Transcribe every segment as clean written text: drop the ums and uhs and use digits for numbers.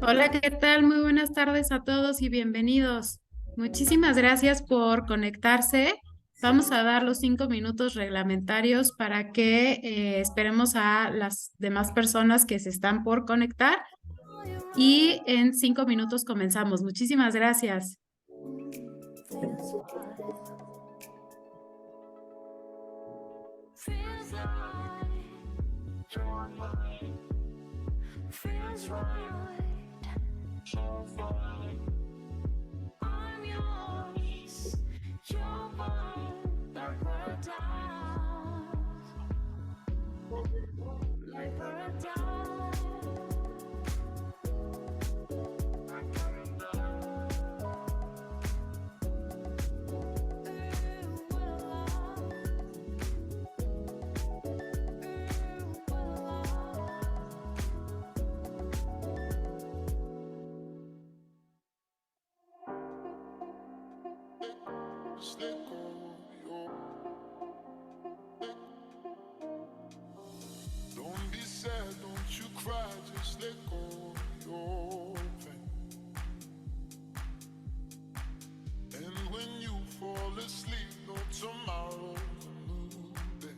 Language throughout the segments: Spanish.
Hola, ¿qué tal? Muy buenas tardes a todos y bienvenidos. Muchísimas gracias por conectarse. Vamos a dar los 5 minutos reglamentarios para que esperemos a las demás personas que se están por conectar y en 5 minutos comenzamos. Muchísimas gracias. Feels right. I'm yours. You're mine. Like paradise. Like paradise. Just let go, yo. Don't be sad, don't you cry, just let go, yo. And when you fall asleep, no tomorrow's a new day.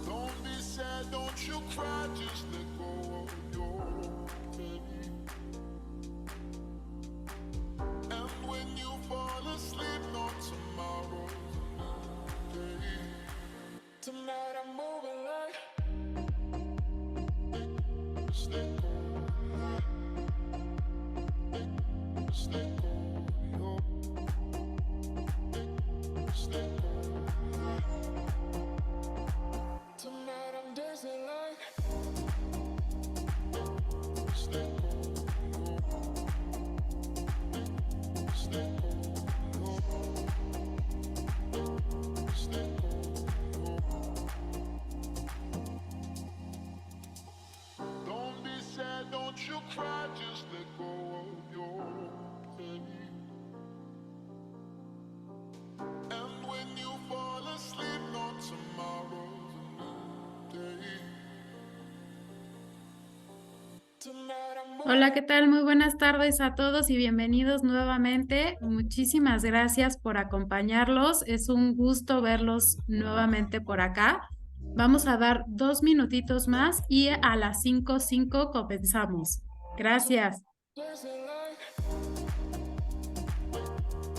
Don't be sad, don't you cry, just let go of your baby. And when you fall asleep, no tomorrow's a new day. Tonight I'm moving like just let go. Just let go, yo. Just let go. Tonight I'm dancing like just let go, yo. Just let go, yo. Just let go, yo. Don't be sad, don't you cry, just let go of your pain. And when you fall asleep, no tomorrow's a new day. Tonight I'm Hola, ¿qué tal? Muy buenas tardes a todos y bienvenidos nuevamente. Muchísimas gracias por acompañarlos. Es un gusto verlos nuevamente por acá. Vamos a dar 2 minutitos más y a las 5:05 comenzamos. Gracias. dancing like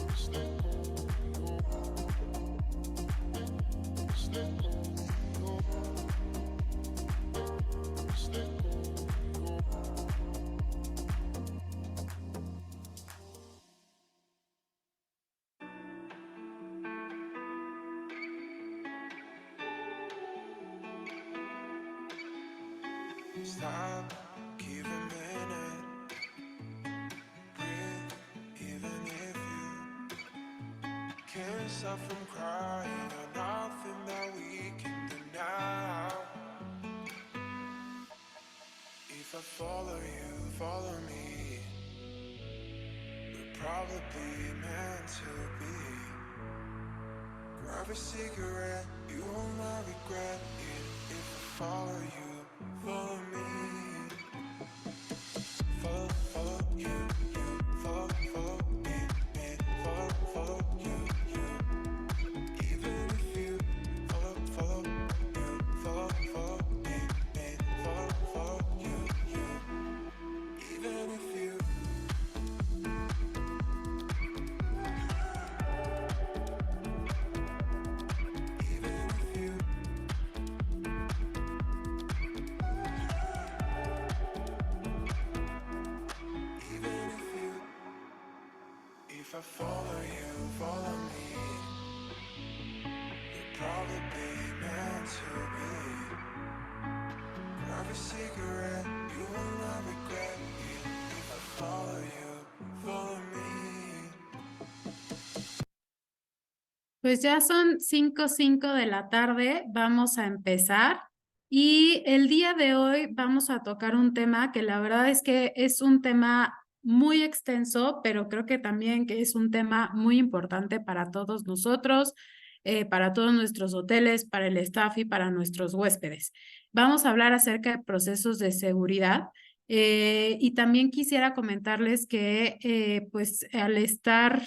just let go, yo. Just let go, yo. Just let go, yo. Stop, give a minute, breathe, even if you can't stop from crying or nothing that we can do now. If I follow you, follow me, we're probably meant to be. Grab a cigarette, you will not regret it. If I follow you, follow me. Follow, follow you, follow, follow me, follow, follow you. Even if you follow, follow you, follow, follow me, follow, follow you. Even if you even if you even if you if I follow you, follow me, we're probably meant to be. Grab a cigarette, you will not regret it. If I follow you, follow me. Pues ya son 5:05 de la tarde, vamos a empezar y el día de hoy vamos a tocar un tema que la verdad es que es un tema muy extenso, pero creo que también que es un tema muy importante para todos nosotros. para todos nuestros hoteles, para el staff y para nuestros huéspedes. Vamos a hablar acerca de procesos de seguridad. Y también quisiera comentarles que pues al estar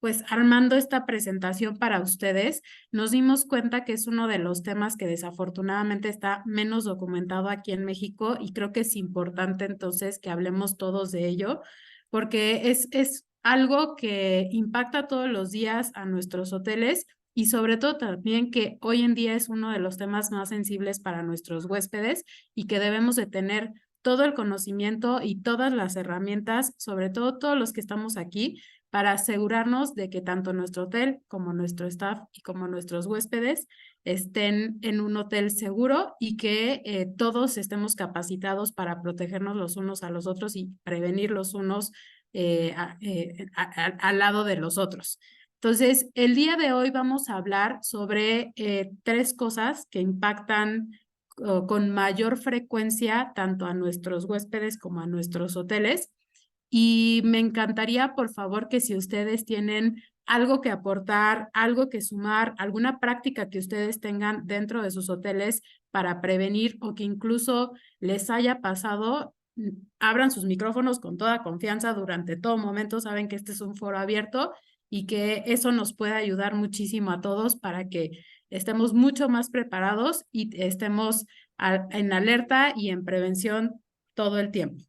pues armando esta presentación para ustedes, nos dimos cuenta que es uno de los temas que desafortunadamente está menos documentado aquí en México y creo que es importante entonces que hablemos todos de ello porque es algo que impacta todos los días a nuestros hoteles y sobre todo también que hoy en día es uno de los temas más sensibles para nuestros huéspedes y que debemos de tener todo el conocimiento y todas las herramientas, sobre todo todos los que estamos aquí, para asegurarnos de que tanto nuestro hotel como nuestro staff y como nuestros huéspedes estén en un hotel seguro y que todos estemos capacitados para protegernos los unos a los otros y prevenir los unos al lado de los otros. Entonces, el día de hoy vamos a hablar sobre tres cosas que impactan con mayor frecuencia tanto a nuestros huéspedes como a nuestros hoteles. Y me encantaría, por favor, que si ustedes tienen algo que aportar, algo que sumar, alguna práctica que ustedes tengan dentro de sus hoteles para prevenir o que incluso les haya pasado, abran sus micrófonos con toda confianza durante todo momento. Saben que este es un foro abierto y que eso nos puede ayudar muchísimo a todos para que estemos mucho más preparados y estemos en alerta y en prevención todo el tiempo.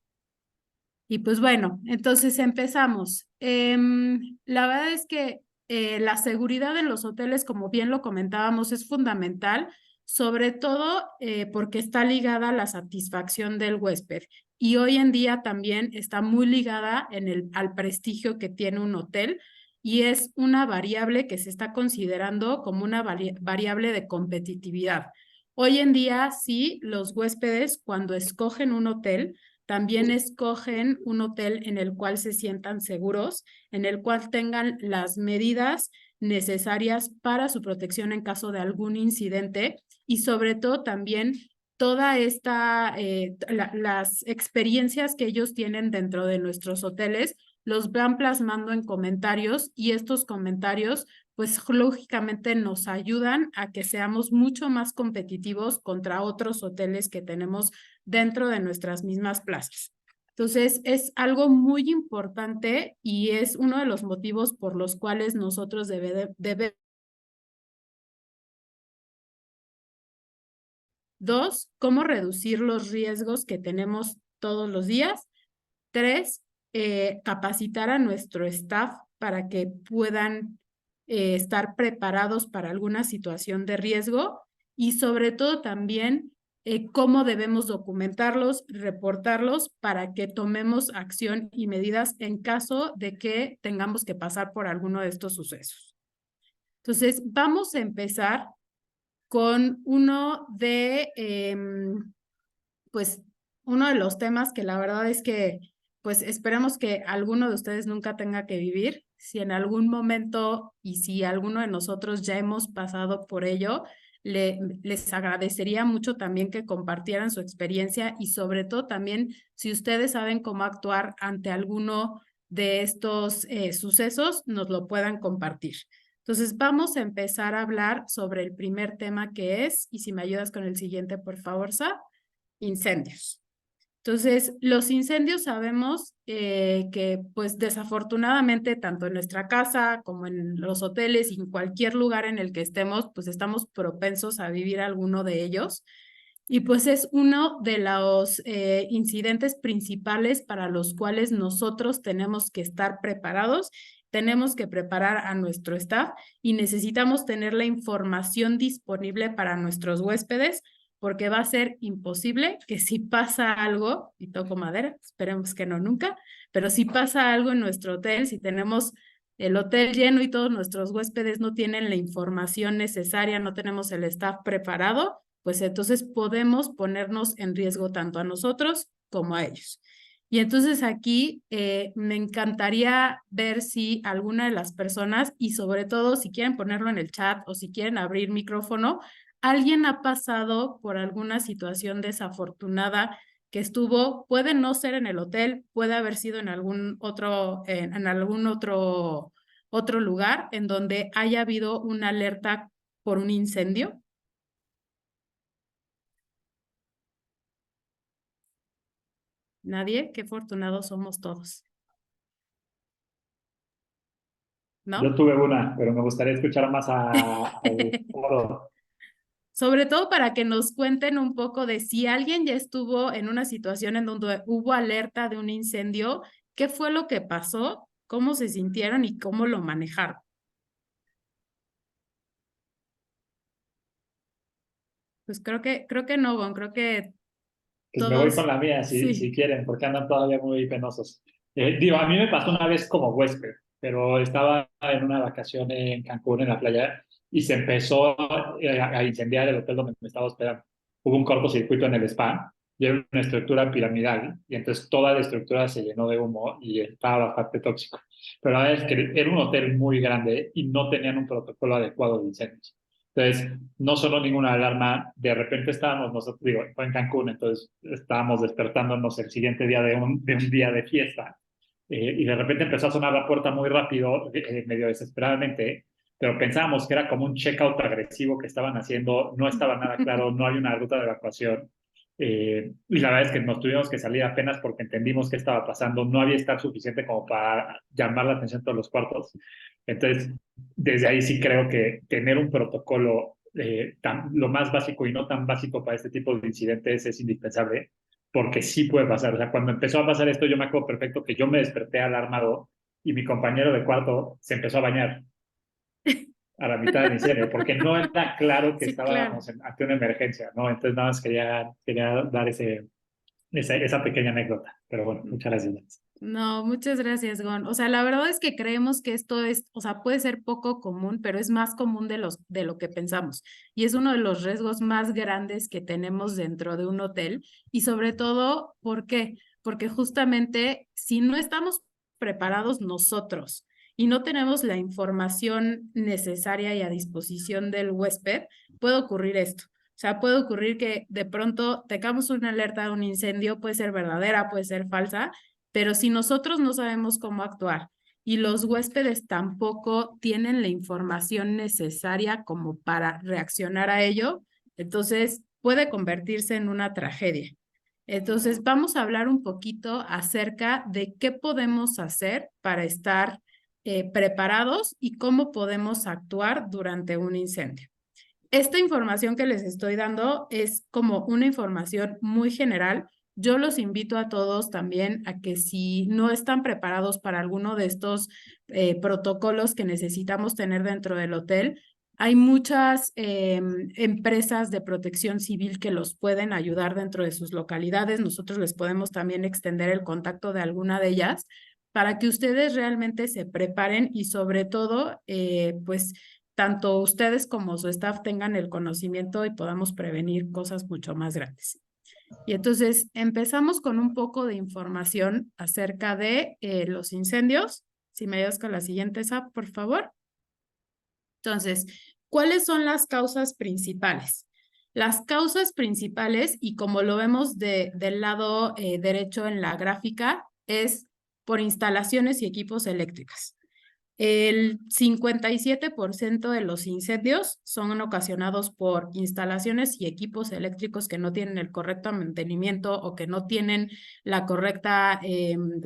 Y pues bueno, entonces empezamos. La verdad es que la seguridad en los hoteles, como bien lo comentábamos, es fundamental, sobre todo porque está ligada a la satisfacción del huésped. Y hoy en día también está muy ligada al prestigio que tiene un hotel y es una variable que se está considerando como una variable de competitividad. Hoy en día, sí, los huéspedes cuando escogen un hotel, también escogen un hotel en el cual se sientan seguros, en el cual tengan las medidas necesarias para su protección en caso de algún incidente y sobre todo también toda las experiencias que ellos tienen dentro de nuestros hoteles los van plasmando en comentarios y estos comentarios pues lógicamente nos ayudan a que seamos mucho más competitivos contra otros hoteles que tenemos dentro de nuestras mismas plazas. Entonces, es algo muy importante y es uno de los motivos por los cuales nosotros debemos. Dos, cómo reducir los riesgos que tenemos todos los días. Tres, capacitar a nuestro staff para que puedan estar preparados para alguna situación de riesgo y sobre todo también cómo debemos documentarlos, reportarlos para que tomemos acción y medidas en caso de que tengamos que pasar por alguno de estos sucesos. Entonces, vamos a empezar con pues, uno de los temas que la verdad es que, pues, esperemos que alguno de ustedes nunca tenga que vivir. Si en algún momento y si alguno de nosotros ya hemos pasado por ello, les agradecería mucho también que compartieran su experiencia y sobre todo también si ustedes saben cómo actuar ante alguno de estos sucesos, nos lo puedan compartir. Entonces, vamos a empezar a hablar sobre el primer tema que es, y si me ayudas con el siguiente, por favor, Sa, incendios. Entonces, los incendios sabemos que pues desafortunadamente tanto en nuestra casa como en los hoteles y en cualquier lugar en el que estemos, pues estamos propensos a vivir alguno de ellos. Y pues es uno de los incidentes principales para los cuales nosotros tenemos que estar preparados, tenemos que preparar a nuestro staff y necesitamos tener la información disponible para nuestros huéspedes porque va a ser imposible que si pasa algo, y toco madera, esperemos que no nunca, pero si pasa algo en nuestro hotel, si tenemos el hotel lleno y todos nuestros huéspedes no tienen la información necesaria, no tenemos el staff preparado, pues entonces podemos ponernos en riesgo tanto a nosotros como a ellos. Y entonces aquí me encantaría ver si alguna de las personas, y sobre todo si quieren ponerlo en el chat o si quieren abrir micrófono, alguien ha pasado por alguna situación desafortunada que puede no ser en el hotel, puede haber sido en algún otro otro lugar en donde haya habido una alerta por un incendio? ¿Nadie? Qué afortunados somos todos, Yo ¿no? tuve una, pero me gustaría escuchar más al foro. Sobre todo para que nos cuenten un poco de si alguien ya estuvo en una situación en donde hubo alerta de un incendio, qué fue lo que pasó, cómo se sintieron y cómo lo manejaron. Pues creo que no, Gon, creo que Pues me voy con todos, la mía, si sí. quieren, porque andan todavía muy penosos. Digo, a mí me pasó una vez como huésped, pero estaba en una vacación en Cancún, en la playa, y se empezó a incendiar el hotel donde me estaba hospedando. Hubo un cortocircuito en el spa, y era una estructura piramidal, y entonces toda la estructura se llenó de humo y estaba bastante tóxico. Pero la verdad es que era un hotel muy grande y no tenían un protocolo adecuado de incendios. Entonces, no sonó ninguna alarma. De repente estábamos nosotros, digo, fue en Cancún, entonces estábamos despertándonos el siguiente día de un día de fiesta. Y de repente empezó a sonar la puerta muy rápido, medio desesperadamente, pero pensábamos que era como un checkout agresivo que estaban haciendo, no estaba nada claro, no hay una ruta de evacuación. Y la verdad es que nos tuvimos que salir apenas porque entendimos qué estaba pasando, no había staff suficiente como para llamar la atención de todos los cuartos. Entonces, desde ahí sí creo que tener un protocolo lo más básico y no tan básico para este tipo de incidentes es indispensable, porque sí puede pasar. O sea, cuando empezó a pasar esto, yo me acuerdo perfecto que yo me desperté alarmado y mi compañero de cuarto se empezó a bañar a la mitad del incendio, porque no era claro que Sí, claro. estábamos ante una emergencia, ¿no? Entonces nada más quería dar esa pequeña anécdota. Pero bueno, muchas gracias. No, muchas gracias, Gon. O sea, la verdad es que creemos que esto es, o sea, puede ser poco común, pero es más común de lo que pensamos. Y es uno de los riesgos más grandes que tenemos dentro de un hotel. Y sobre todo, ¿por qué? Porque justamente si no estamos preparados nosotros y no tenemos la información necesaria y a disposición del huésped, puede ocurrir esto. O sea, puede ocurrir que de pronto tengamos una alerta de un incendio, puede ser verdadera, puede ser falsa, pero si nosotros no sabemos cómo actuar y los huéspedes tampoco tienen la información necesaria como para reaccionar a ello, entonces puede convertirse en una tragedia. Entonces, vamos a hablar un poquito acerca de qué podemos hacer para estar preparados y cómo podemos actuar durante un incendio. Esta información que les estoy dando es como una información muy general. Yo los invito a todos también a que si no están preparados para alguno de estos protocolos que necesitamos tener dentro del hotel, hay muchas empresas de protección civil que los pueden ayudar dentro de sus localidades. Nosotros les podemos también extender el contacto de alguna de ellas para que ustedes realmente se preparen y sobre todo, pues tanto ustedes como su staff tengan el conocimiento y podamos prevenir cosas mucho más grandes. Y entonces empezamos con un poco de información acerca de los incendios. Si me ayudas con la siguiente, Sap, por favor. Entonces, ¿cuáles son las causas principales? Las causas principales, y como lo vemos del lado derecho en la gráfica, es por instalaciones y equipos eléctricos. El 57% de los incendios son ocasionados por instalaciones y equipos eléctricos que no tienen el correcto mantenimiento o que no tienen la correcta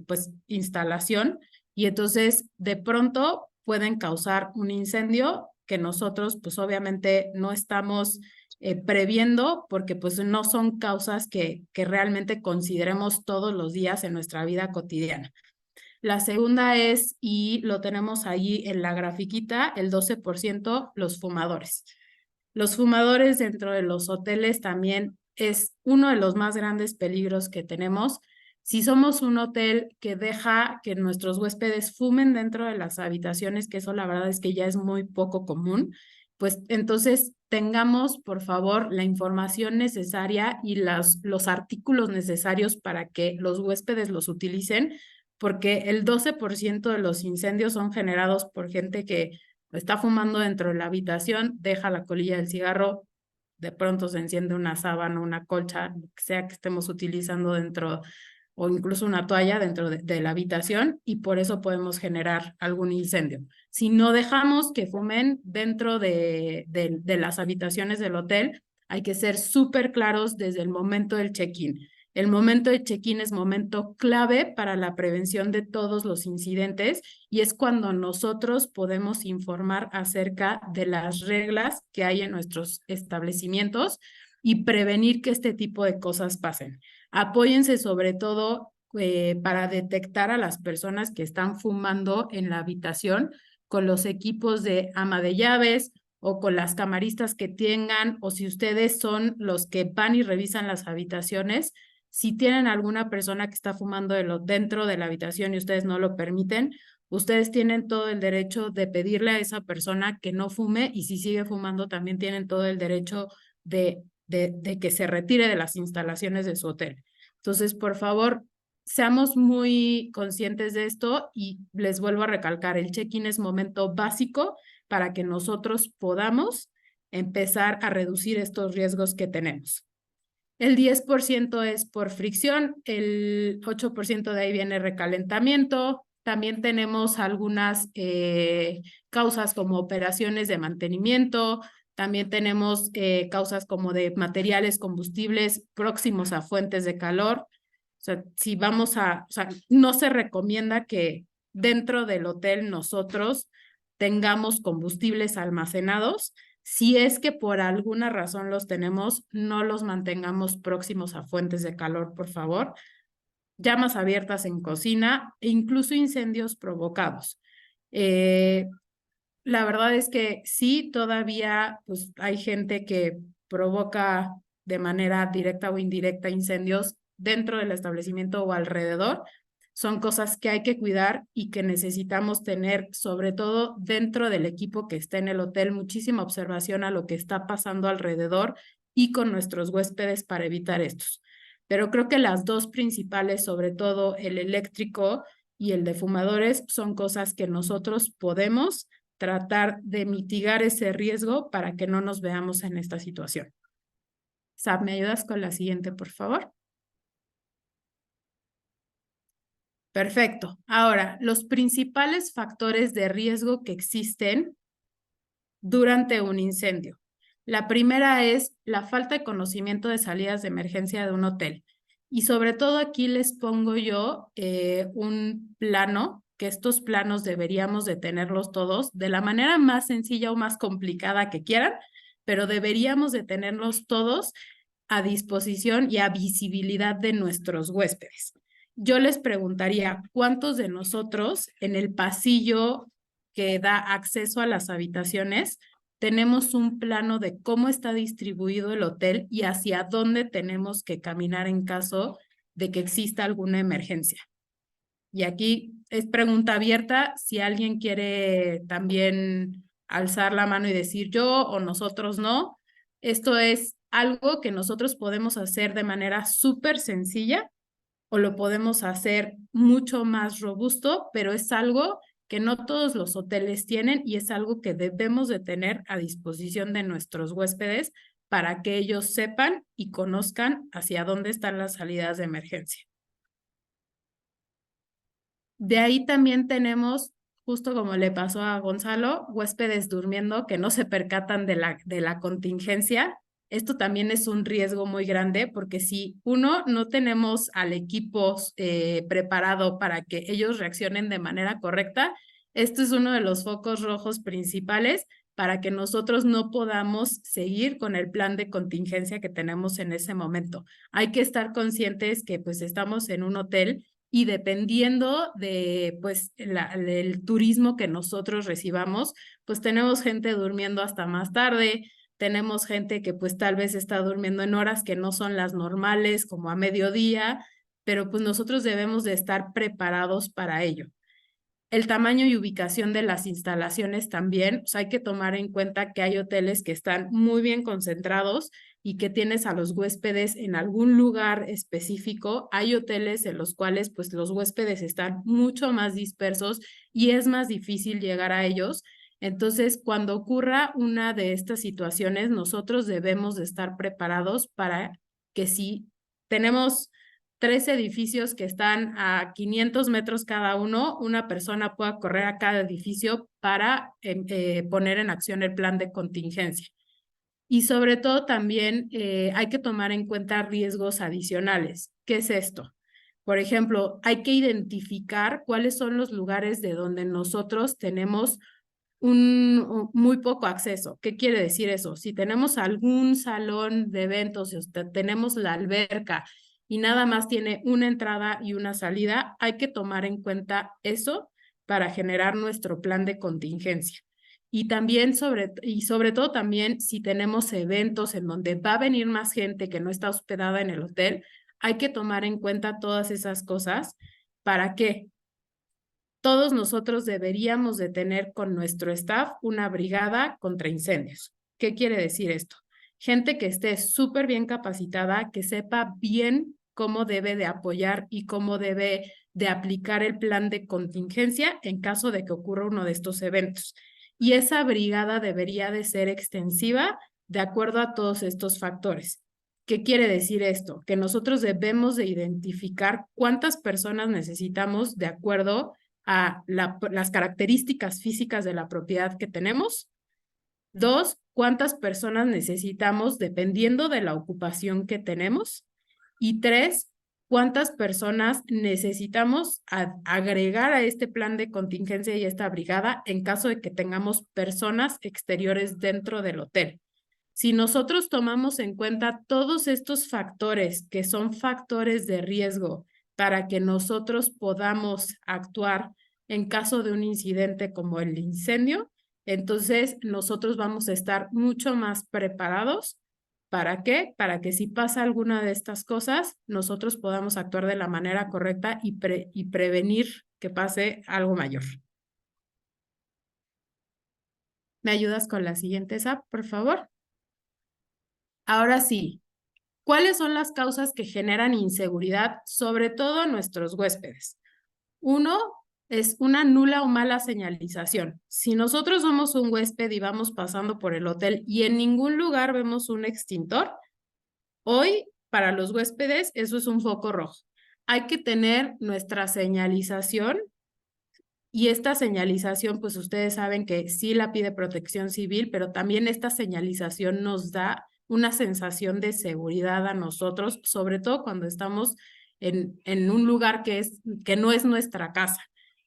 pues, instalación. Y entonces, de pronto, pueden causar un incendio que nosotros, pues obviamente, no estamos previendo porque pues no son causas que realmente consideremos todos los días en nuestra vida cotidiana. La segunda es, y lo tenemos ahí en la grafiquita, el 12%, los fumadores. Los fumadores dentro de los hoteles también es uno de los más grandes peligros que tenemos. Si somos un hotel que deja que nuestros huéspedes fumen dentro de las habitaciones, que eso la verdad es que ya es muy poco común, pues entonces tengamos, por favor, la información necesaria y los artículos necesarios para que los huéspedes los utilicen, porque el 12% de los incendios son generados por gente que está fumando dentro de la habitación, deja la colilla del cigarro, de pronto se enciende una sábana, una colcha, lo que sea que estemos utilizando dentro o incluso una toalla dentro de la habitación y por eso podemos generar algún incendio. Si no dejamos que fumen dentro de las habitaciones del hotel, hay que ser súper claros desde el momento del check-in. El momento de check-in es momento clave para la prevención de todos los incidentes y es cuando nosotros podemos informar acerca de las reglas que hay en nuestros establecimientos y prevenir que este tipo de cosas pasen. Apóyense sobre todo para detectar a las personas que están fumando en la habitación con los equipos de ama de llaves o con las camaristas que tengan, o si ustedes son los que van y revisan las habitaciones, si tienen alguna persona que está fumando dentro de la habitación y ustedes no lo permiten, ustedes tienen todo el derecho de pedirle a esa persona que no fume y si sigue fumando también tienen todo el derecho de que se retire de las instalaciones de su hotel. Entonces, por favor, seamos muy conscientes de esto y les vuelvo a recalcar, el check-in es momento básico para que nosotros podamos empezar a reducir estos riesgos que tenemos. El 10% es por fricción, el 8% de ahí viene recalentamiento. También tenemos algunas causas como operaciones de mantenimiento. También tenemos causas como de materiales combustibles próximos a fuentes de calor. O sea, no se recomienda que dentro del hotel nosotros tengamos combustibles almacenados. Si es que por alguna razón los tenemos, no los mantengamos próximos a fuentes de calor, por favor. Llamas abiertas en cocina e incluso incendios provocados. La verdad es que sí, todavía pues, hay gente que provoca de manera directa o indirecta incendios dentro del establecimiento o alrededor. Son cosas que hay que cuidar y que necesitamos tener, sobre todo dentro del equipo que está en el hotel, muchísima observación a lo que está pasando alrededor y con nuestros huéspedes para evitar estos. Pero creo que las dos principales, sobre todo el eléctrico y el de fumadores, son cosas que nosotros podemos tratar de mitigar ese riesgo para que no nos veamos en esta situación. Sab, ¿me ayudas con la siguiente, por favor? Perfecto. Ahora, los principales factores de riesgo que existen durante un incendio. La primera es la falta de conocimiento de salidas de emergencia de un hotel. Y sobre todo aquí les pongo yo un plano, que estos planos deberíamos de tenerlos todos de la manera más sencilla o más complicada que quieran, pero deberíamos de tenerlos todos a disposición y a visibilidad de nuestros huéspedes. Yo les preguntaría, ¿cuántos de nosotros en el pasillo que da acceso a las habitaciones tenemos un plano de cómo está distribuido el hotel y hacia dónde tenemos que caminar en caso de que exista alguna emergencia? Y aquí es pregunta abierta, si alguien quiere también alzar la mano y decir yo o nosotros no. Esto es algo que nosotros podemos hacer de manera súper sencilla o lo podemos hacer mucho más robusto, pero es algo que no todos los hoteles tienen y es algo que debemos de tener a disposición de nuestros huéspedes para que ellos sepan y conozcan hacia dónde están las salidas de emergencia. De ahí también tenemos, justo como le pasó a Gonzalo, huéspedes durmiendo que no se percatan de la contingencia. Esto también es un riesgo muy grande porque si uno no tenemos al equipo preparado para que ellos reaccionen de manera correcta, esto es uno de los focos rojos principales para que nosotros no podamos seguir con el plan de contingencia que tenemos en ese momento. Hay que estar conscientes que pues estamos en un hotel y dependiendo de pues el turismo que nosotros recibamos, pues tenemos gente durmiendo hasta más tarde, tenemos gente que pues tal vez está durmiendo en horas que no son las normales, como a mediodía, pero pues nosotros debemos de estar preparados para ello. El tamaño y ubicación de las instalaciones también, pues hay que tomar en cuenta que hay hoteles que están muy bien concentrados y que tienes a los huéspedes en algún lugar específico. Hay hoteles en los cuales pues los huéspedes están mucho más dispersos y es más difícil llegar a ellos. Entonces, cuando ocurra una de estas situaciones, nosotros debemos de estar preparados para que si tenemos 3 edificios que están a 500 metros cada uno, una persona pueda correr a cada edificio para poner en acción el plan de contingencia. Y sobre todo también hay que tomar en cuenta riesgos adicionales. ¿Qué es esto? Por ejemplo, hay que identificar cuáles son los lugares de donde nosotros tenemos muy poco acceso. ¿Qué quiere decir eso? Si tenemos algún salón de eventos, si tenemos la alberca y nada más tiene una entrada y una salida, hay que tomar en cuenta eso para generar nuestro plan de contingencia. Y también sobre todo también si tenemos eventos en donde va a venir más gente que no está hospedada en el hotel, hay que tomar en cuenta todas esas cosas. ¿Para qué? Todos nosotros deberíamos de tener con nuestro staff una brigada contra incendios. ¿Qué quiere decir esto? Gente que esté súper bien capacitada, que sepa bien cómo debe de apoyar y cómo debe de aplicar el plan de contingencia en caso de que ocurra uno de estos eventos. Y esa brigada debería de ser extensiva de acuerdo a todos estos factores. ¿Qué quiere decir esto? Que nosotros debemos de identificar cuántas personas necesitamos de acuerdo a las características físicas de la propiedad que tenemos. 2, cuántas personas necesitamos dependiendo de la ocupación que tenemos. Y 3, cuántas personas necesitamos agregar a este plan de contingencia y esta brigada en caso de que tengamos personas exteriores dentro del hotel. Si nosotros tomamos en cuenta todos estos factores que son factores de riesgo para que nosotros podamos actuar en caso de un incidente como el incendio, entonces nosotros vamos a estar mucho más preparados. ¿Para qué? Para que si pasa alguna de estas cosas, nosotros podamos actuar de la manera correcta y prevenir que pase algo mayor. ¿Me ayudas con la siguiente, Sap, por favor? Ahora sí, ¿cuáles son las causas que generan inseguridad, sobre todo a nuestros huéspedes? Uno es una nula o mala señalización. Si nosotros somos un huésped y vamos pasando por el hotel y en ningún lugar vemos un extintor, hoy para los huéspedes eso es un foco rojo. Hay que tener nuestra señalización y esta señalización, pues ustedes saben que sí la pide Protección Civil, pero también esta señalización nos da una sensación de seguridad a nosotros, sobre todo cuando estamos en un lugar que no es nuestra casa.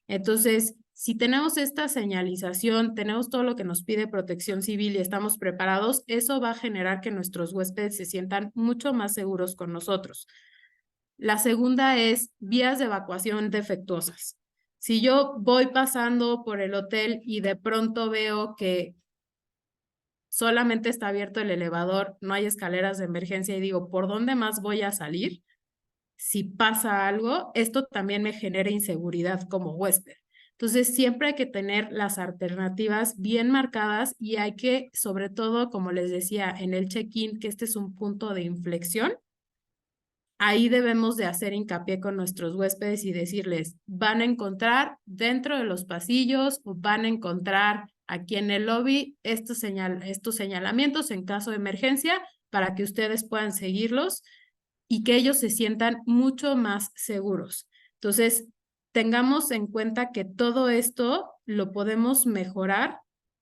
Entonces, si tenemos esta señalización, tenemos todo lo que nos pide Protección Civil y estamos preparados, eso va a generar que nuestros huéspedes se sientan mucho más seguros con nosotros. La segunda es vías de evacuación defectuosas. Si yo voy pasando por el hotel y de pronto veo que solamente está abierto el elevador, no hay escaleras de emergencia y digo, ¿por dónde más voy a salir? Si pasa algo, esto también me genera inseguridad como huésped. Entonces, siempre hay que tener las alternativas bien marcadas y hay que, sobre todo, como les decía, en el check-in, que este es un punto de inflexión, ahí debemos de hacer hincapié con nuestros huéspedes y decirles, van a encontrar dentro de los pasillos o van a encontrar aquí en el lobby estos señalamientos en caso de emergencia para que ustedes puedan seguirlos y que ellos se sientan mucho más seguros. Entonces, tengamos en cuenta que todo esto lo podemos mejorar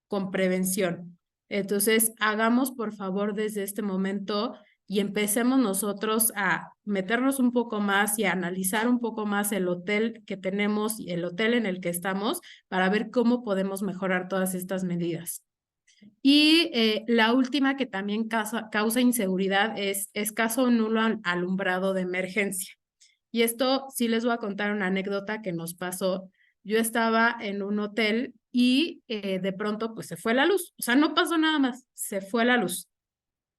con prevención. Entonces, hagamos por favor desde este momento y empecemos nosotros a meternos un poco más y a analizar un poco más el hotel que tenemos y el hotel en el que estamos para ver cómo podemos mejorar todas estas medidas. Y la última que también causa inseguridad es escaso o nulo alumbrado de emergencia. Y esto sí les voy a contar una anécdota que nos pasó. Yo estaba en un hotel y de pronto pues se fue la luz. O sea, no pasó nada más, se fue la luz.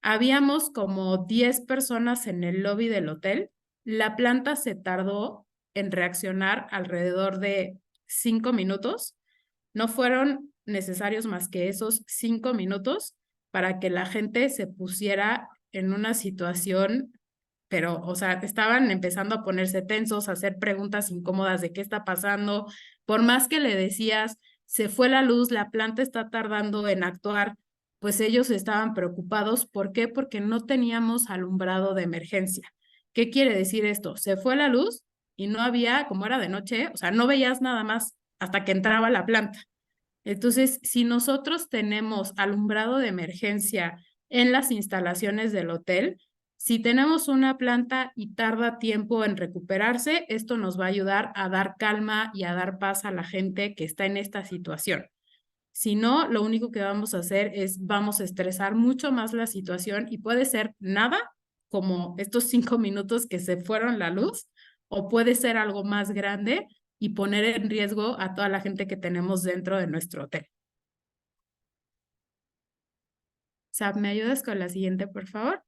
Habíamos como 10 personas en el lobby del hotel. La planta se tardó en reaccionar alrededor de 5 minutos. No fueron necesarios más que esos 5 minutos para que la gente se pusiera en una situación, pero, o sea, estaban empezando a ponerse tensos, a hacer preguntas incómodas de qué está pasando. Por más que le decías, se fue la luz, la planta está tardando en actuar, pues ellos estaban preocupados. ¿Por qué? Porque no teníamos alumbrado de emergencia. ¿Qué quiere decir esto? Se fue la luz y no había, como era de noche, o sea, no veías nada más hasta que entraba la planta. Entonces, si nosotros tenemos alumbrado de emergencia en las instalaciones del hotel, si tenemos una planta y tarda tiempo en recuperarse, esto nos va a ayudar a dar calma y a dar paz a la gente que está en esta situación. Si no, lo único que vamos a hacer es vamos a estresar mucho más la situación y puede ser nada, como estos 5 minutos que se fueron la luz, o puede ser algo más grande y poner en riesgo a toda la gente que tenemos dentro de nuestro hotel. Sab, ¿me ayudas con la siguiente, por favor?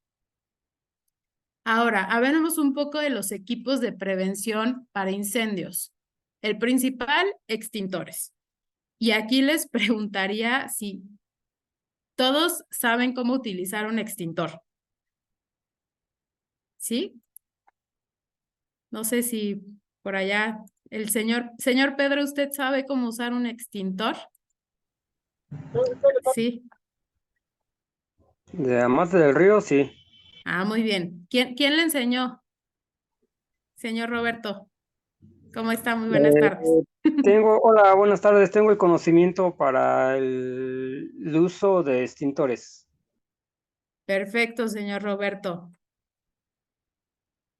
Ahora, hablemos un poco de los equipos de prevención para incendios. El principal, extintores. Y aquí les preguntaría si todos saben cómo utilizar un extintor. ¿Sí? No sé si por allá el señor Pedro, ¿usted sabe cómo usar un extintor? Sí. De Amate del Río, sí. Ah, muy bien. ¿Quién le enseñó? Señor Roberto, ¿cómo está? Muy buenas tardes. Hola, buenas tardes. Tengo el conocimiento para el uso de extintores. Perfecto, señor Roberto.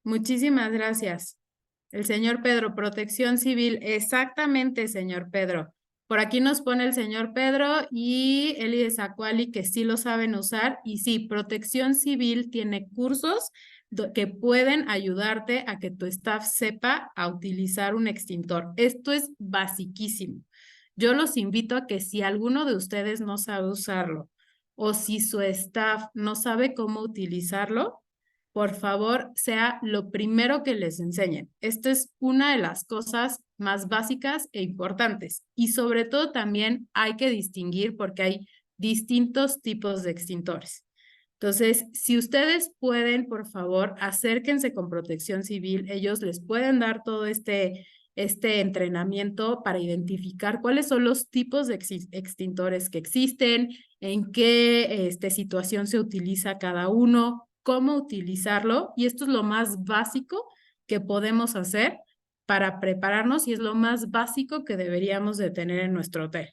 Muchísimas gracias. El señor Pedro, Protección Civil. Exactamente, señor Pedro. Por aquí nos pone el señor Pedro y Eli de Zacuali que sí lo saben usar. Y sí, Protección Civil tiene cursos que pueden ayudarte a que tu staff sepa a utilizar un extintor. Esto es basiquísimo. Yo los invito a que si alguno de ustedes no sabe usarlo o si su staff no sabe cómo utilizarlo, por favor, sea lo primero que les enseñen. Esto es una de las cosas más básicas e importantes. Y sobre todo también hay que distinguir porque hay distintos tipos de extintores. Entonces, si ustedes pueden, por favor, acérquense con Protección Civil. Ellos les pueden dar todo este entrenamiento para identificar cuáles son los tipos de extintores que existen, en qué situación se utiliza cada uno, cómo utilizarlo, y esto es lo más básico que podemos hacer para prepararnos y es lo más básico que deberíamos de tener en nuestro hotel.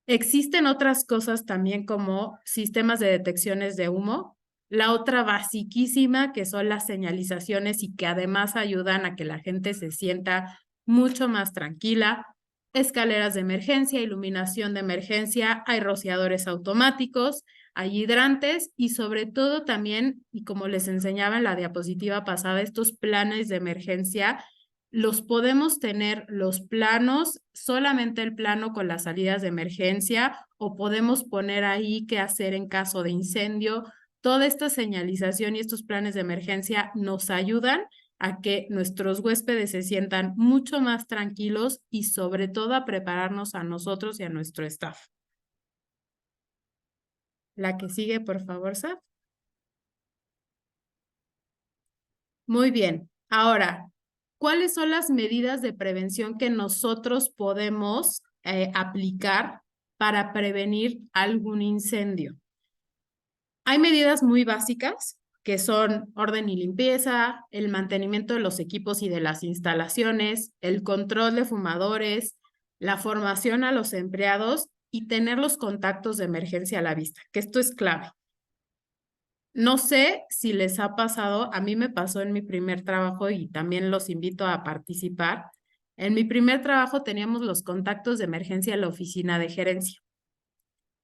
Existen otras cosas también como sistemas de detecciones de humo, la otra basiquísima que son las señalizaciones y que además ayudan a que la gente se sienta mucho más tranquila, escaleras de emergencia, iluminación de emergencia, hay rociadores automáticos, hay hidrantes y sobre todo también, y como les enseñaba en la diapositiva pasada, estos planes de emergencia los podemos tener los planos, solamente el plano con las salidas de emergencia, o podemos poner ahí qué hacer en caso de incendio. Toda esta señalización y estos planes de emergencia nos ayudan a que nuestros huéspedes se sientan mucho más tranquilos y sobre todo a prepararnos a nosotros y a nuestro staff. La que sigue, por favor, Saf. Muy bien. Ahora, ¿cuáles son las medidas de prevención que nosotros podemos aplicar para prevenir algún incendio? Hay medidas muy básicas que son orden y limpieza, el mantenimiento de los equipos y de las instalaciones, el control de fumadores, la formación a los empleados y tener los contactos de emergencia a la vista, que esto es clave. No sé si les ha pasado, a mí me pasó en mi primer trabajo y también los invito a participar. En mi primer trabajo teníamos los contactos de emergencia en la oficina de gerencia.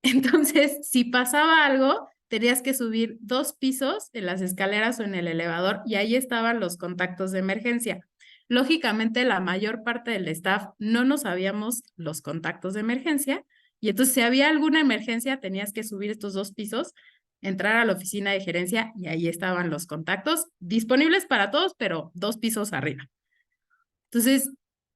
Entonces, si pasaba algo, tenías que subir 2 pisos en las escaleras o en el elevador y ahí estaban los contactos de emergencia. Lógicamente, la mayor parte del staff no nos sabíamos los contactos de emergencia y entonces si había alguna emergencia tenías que subir estos 2 pisos, entrar a la oficina de gerencia y ahí estaban los contactos disponibles para todos, pero 2 pisos arriba. Entonces,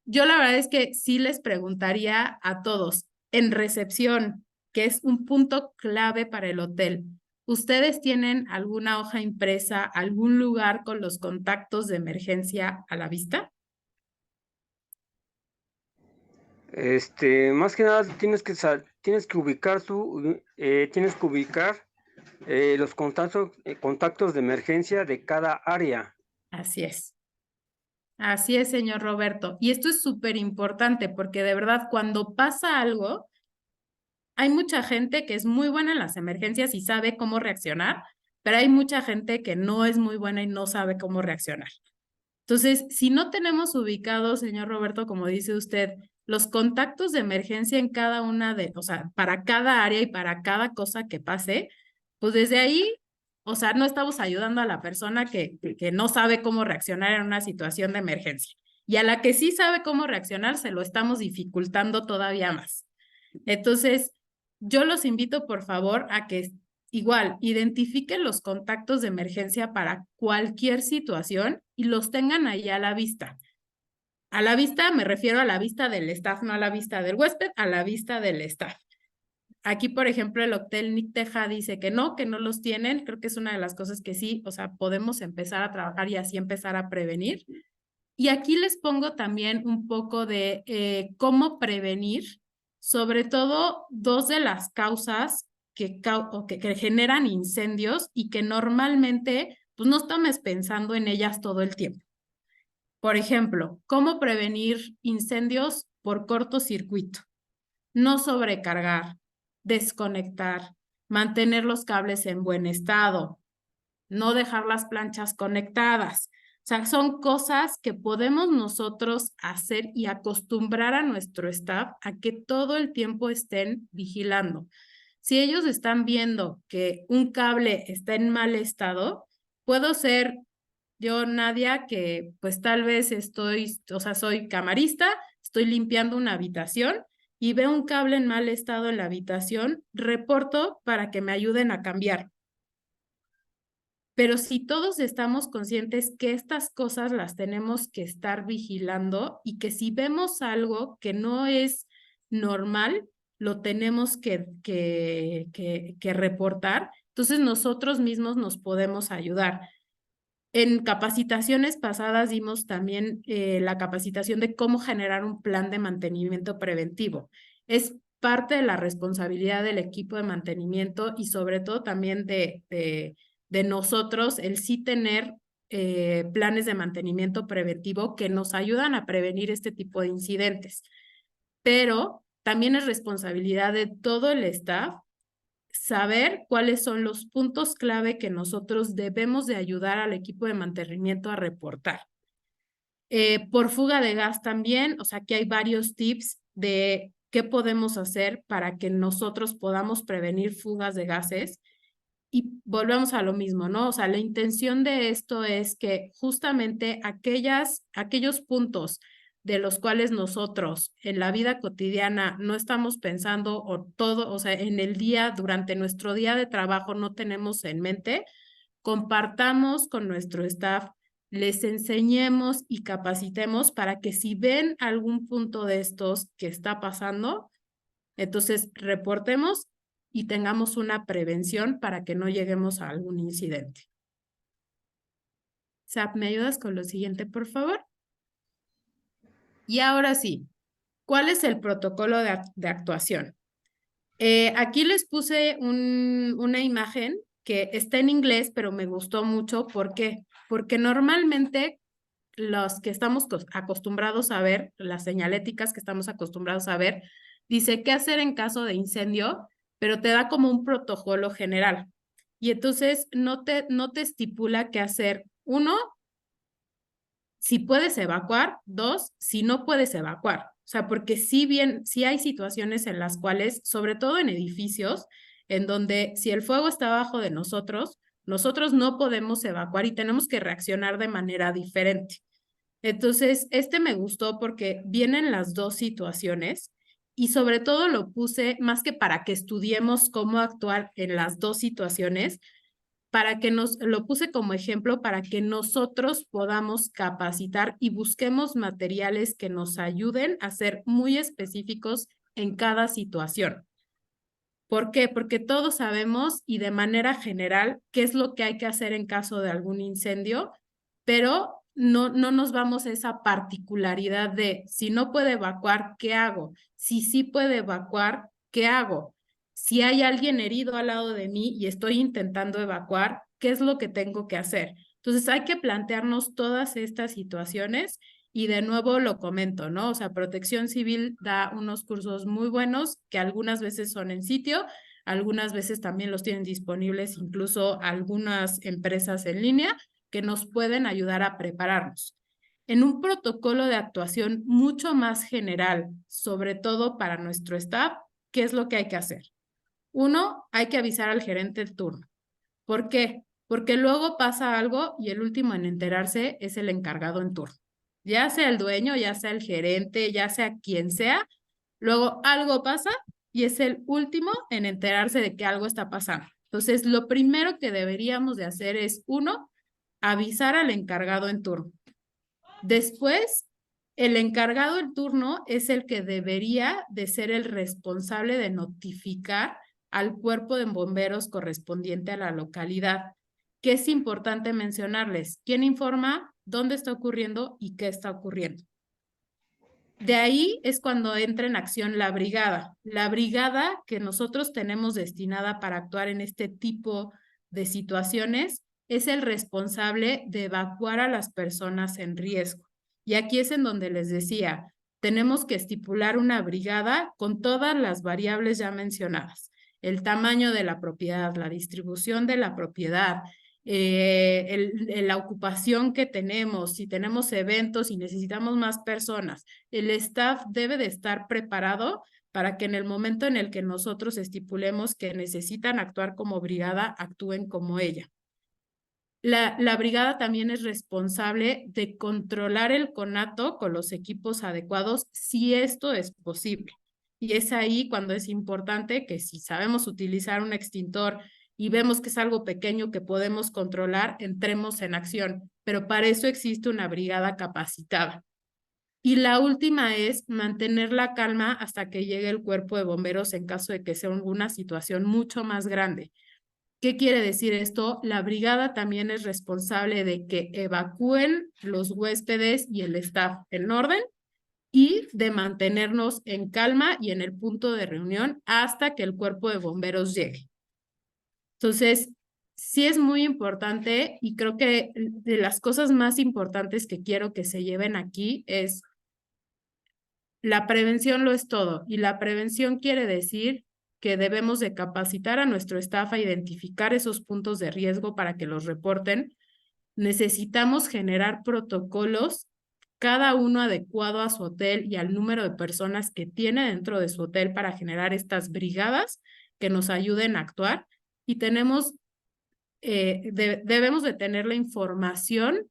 yo la verdad es que sí les preguntaría a todos en recepción, que es un punto clave para el hotel. ¿Ustedes tienen alguna hoja impresa, algún lugar con los contactos de emergencia a la vista? Más que nada tienes que ubicar los contactos de emergencia de cada área. Así es. Así es, señor Roberto. Y esto es súper importante porque de verdad cuando pasa algo, hay mucha gente que es muy buena en las emergencias y sabe cómo reaccionar, pero hay mucha gente que no es muy buena y no sabe cómo reaccionar. Entonces, si no tenemos ubicados, señor Roberto, como dice usted, los contactos de emergencia en cada una de, o sea, para cada área y para cada cosa que pase, pues desde ahí, o sea, no estamos ayudando a la persona que no sabe cómo reaccionar en una situación de emergencia. Y a la que sí sabe cómo reaccionar, se lo estamos dificultando todavía más. Entonces, yo los invito, por favor, a que igual identifiquen los contactos de emergencia para cualquier situación y los tengan ahí a la vista. A la vista me refiero a la vista del staff, no a la vista del huésped, a la vista del staff. Aquí, por ejemplo, el Hotel Nick Teja dice que no los tienen. Creo que es una de las cosas que sí, o sea, podemos empezar a trabajar y así empezar a prevenir. Y aquí les pongo también un poco de cómo prevenir, sobre todo dos de las causas que generan incendios y que normalmente pues no estamos pensando en ellas todo el tiempo. Por ejemplo, cómo prevenir incendios por cortocircuito. No sobrecargar, desconectar, mantener los cables en buen estado, no dejar las planchas conectadas. O sea, son cosas que podemos nosotros hacer y acostumbrar a nuestro staff a que todo el tiempo estén vigilando. Si ellos están viendo que un cable está en mal estado, puedo ser yo, Nadia, que pues tal vez o sea, soy camarista, estoy limpiando una habitación y veo un cable en mal estado en la habitación, reporto para que me ayuden a cambiar. Pero si todos estamos conscientes que estas cosas las tenemos que estar vigilando y que si vemos algo que no es normal, lo tenemos que reportar, entonces nosotros mismos nos podemos ayudar. En capacitaciones pasadas dimos también la capacitación de cómo generar un plan de mantenimiento preventivo. Es parte de la responsabilidad del equipo de mantenimiento y sobre todo también de nosotros el sí tener planes de mantenimiento preventivo que nos ayudan a prevenir este tipo de incidentes. Pero también es responsabilidad de todo el staff saber cuáles son los puntos clave que nosotros debemos de ayudar al equipo de mantenimiento a reportar. Por fuga de gas también, o sea, que hay varios tips de qué podemos hacer para que nosotros podamos prevenir fugas de gases. Y volvemos a lo mismo, ¿no? O sea, la intención de esto es que justamente aquellos puntos de los cuales nosotros en la vida cotidiana no estamos pensando o sea, en el día, durante nuestro día de trabajo no tenemos en mente, compartamos con nuestro staff, les enseñemos y capacitemos para que si ven algún punto de estos que está pasando, entonces reportemos y tengamos una prevención para que no lleguemos a algún incidente. Sap, ¿me ayudas con lo siguiente, por favor? Y ahora sí, ¿cuál es el protocolo de actuación? Aquí les puse una imagen que está en inglés, pero me gustó mucho. ¿Por qué? Porque normalmente los que estamos acostumbrados a ver, las señaléticas que estamos acostumbrados a ver, dice qué hacer en caso de incendio, pero te da como un protocolo general. Y entonces no te estipula qué hacer. Uno, si puedes evacuar. Dos, si no puedes evacuar. O sea, porque sí hay situaciones en las cuales, sobre todo en edificios, en donde si el fuego está abajo de nosotros no podemos evacuar y tenemos que reaccionar de manera diferente. Entonces, este me gustó porque vienen las dos situaciones y sobre todo lo puse más que para que estudiemos cómo actuar en las dos situaciones, lo puse como ejemplo para que nosotros podamos capacitar y busquemos materiales que nos ayuden a ser muy específicos en cada situación. ¿Por qué? Porque todos sabemos y de manera general qué es lo que hay que hacer en caso de algún incendio, pero no nos vamos a esa particularidad de si no puede evacuar, ¿qué hago? Si sí puede evacuar, ¿qué hago? Si hay alguien herido al lado de mí y estoy intentando evacuar, ¿qué es lo que tengo que hacer? Entonces hay que plantearnos todas estas situaciones y de nuevo lo comento, ¿no? O sea, Protección Civil da unos cursos muy buenos que algunas veces son en sitio, algunas veces también los tienen disponibles incluso algunas empresas en línea que nos pueden ayudar a prepararnos. En un protocolo de actuación mucho más general, sobre todo para nuestro staff, ¿qué es lo que hay que hacer? Uno, hay que avisar al gerente del turno. ¿Por qué? Porque luego pasa algo y el último en enterarse es el encargado en turno. Ya sea el dueño, ya sea el gerente, ya sea quien sea, luego algo pasa y es el último en enterarse de que algo está pasando. Entonces, lo primero que deberíamos de hacer es, uno, avisar al encargado en turno. Después, el encargado en turno es el que debería de ser el responsable de notificar al cuerpo de bomberos correspondiente a la localidad. Que es importante mencionarles quién informa, dónde está ocurriendo y qué está ocurriendo. De ahí es cuando entra en acción la brigada. La brigada que nosotros tenemos destinada para actuar en este tipo de situaciones es el responsable de evacuar a las personas en riesgo. Y aquí es en donde les decía, tenemos que estipular una brigada con todas las variables ya mencionadas. El tamaño de la propiedad, la distribución de la propiedad, la ocupación que tenemos, si tenemos eventos y necesitamos más personas. El staff debe de estar preparado para que en el momento en el que nosotros estipulemos que necesitan actuar como brigada, actúen como ella. La brigada también es responsable de controlar el conato con los equipos adecuados si esto es posible. Y es ahí cuando es importante que si sabemos utilizar un extintor y vemos que es algo pequeño que podemos controlar, entremos en acción. Pero para eso existe una brigada capacitada. Y la última es mantener la calma hasta que llegue el cuerpo de bomberos en caso de que sea una situación mucho más grande. ¿Qué quiere decir esto? La brigada también es responsable de que evacúen los huéspedes y el staff en orden y de mantenernos en calma y en el punto de reunión hasta que el cuerpo de bomberos llegue. Entonces, sí es muy importante y creo que de las cosas más importantes que quiero que se lleven aquí es la prevención lo es todo y la prevención quiere decir que debemos de capacitar a nuestro staff a identificar esos puntos de riesgo para que los reporten. Necesitamos generar protocolos, cada uno adecuado a su hotel y al número de personas que tiene dentro de su hotel para generar estas brigadas que nos ayuden a actuar. Y tenemos, debemos de tener la información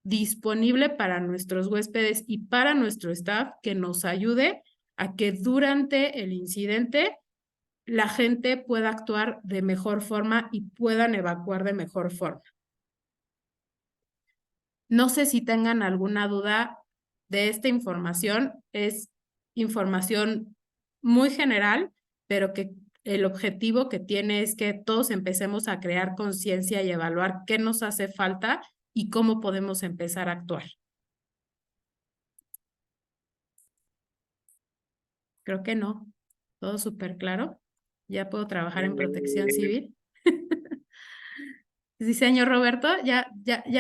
disponible para nuestros huéspedes y para nuestro staff que nos ayude a que durante el incidente la gente pueda actuar de mejor forma y puedan evacuar de mejor forma. No sé si tengan alguna duda de esta información. Es información muy general, pero que el objetivo que tiene es que todos empecemos a crear conciencia y evaluar qué nos hace falta y cómo podemos empezar a actuar. Creo que no. Todo súper claro. Ya puedo trabajar en Protección Civil. Sí, señor Roberto, ya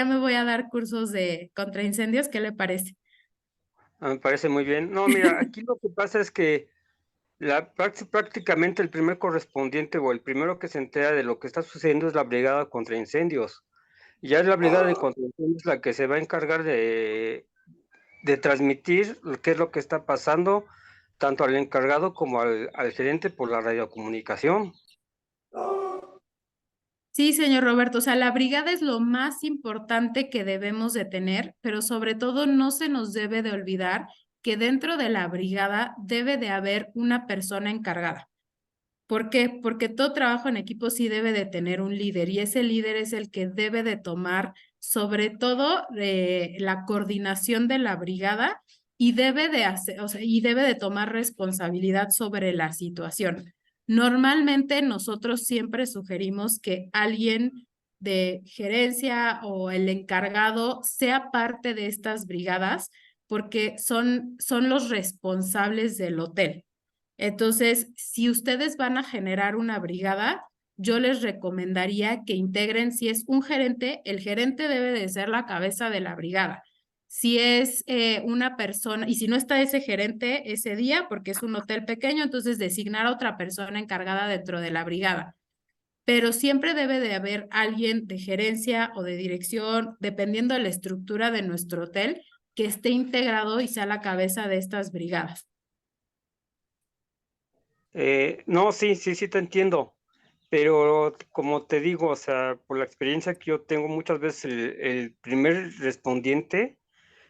me voy a dar cursos de contraincendios. ¿Qué le parece? Me parece muy bien. No, mira, aquí lo que pasa es que prácticamente el primer correspondiente o el primero que se entera de lo que está sucediendo es la brigada contra incendios. Ya es la brigada de contra incendios la que se va a encargar de transmitir qué es lo que está pasando, tanto al encargado como al gerente por la radiocomunicación. Sí, señor Roberto, o sea, la brigada es lo más importante que debemos de tener, pero sobre todo no se nos debe de olvidar que dentro de la brigada debe de haber una persona encargada. ¿Por qué? Porque todo trabajo en equipo sí debe de tener un líder y ese líder es el que debe de tomar sobre todo la coordinación de la brigada y debe de hacer, o sea, y debe de tomar responsabilidad sobre la situación. Normalmente nosotros siempre sugerimos que alguien de gerencia o el encargado sea parte de estas brigadas porque son los responsables del hotel. Entonces, si ustedes van a generar una brigada, yo les recomendaría que integren, si es un gerente, el gerente debe de ser la cabeza de la brigada. Si es una persona, y si no está ese gerente ese día, porque es un hotel pequeño, entonces designar a otra persona encargada dentro de la brigada. Pero siempre debe de haber alguien de gerencia o de dirección, dependiendo de la estructura de nuestro hotel, que esté integrado y sea la cabeza de estas brigadas. No, sí, sí, sí te entiendo, pero como te digo, o sea, por la experiencia que yo tengo, muchas veces el primer respondiente,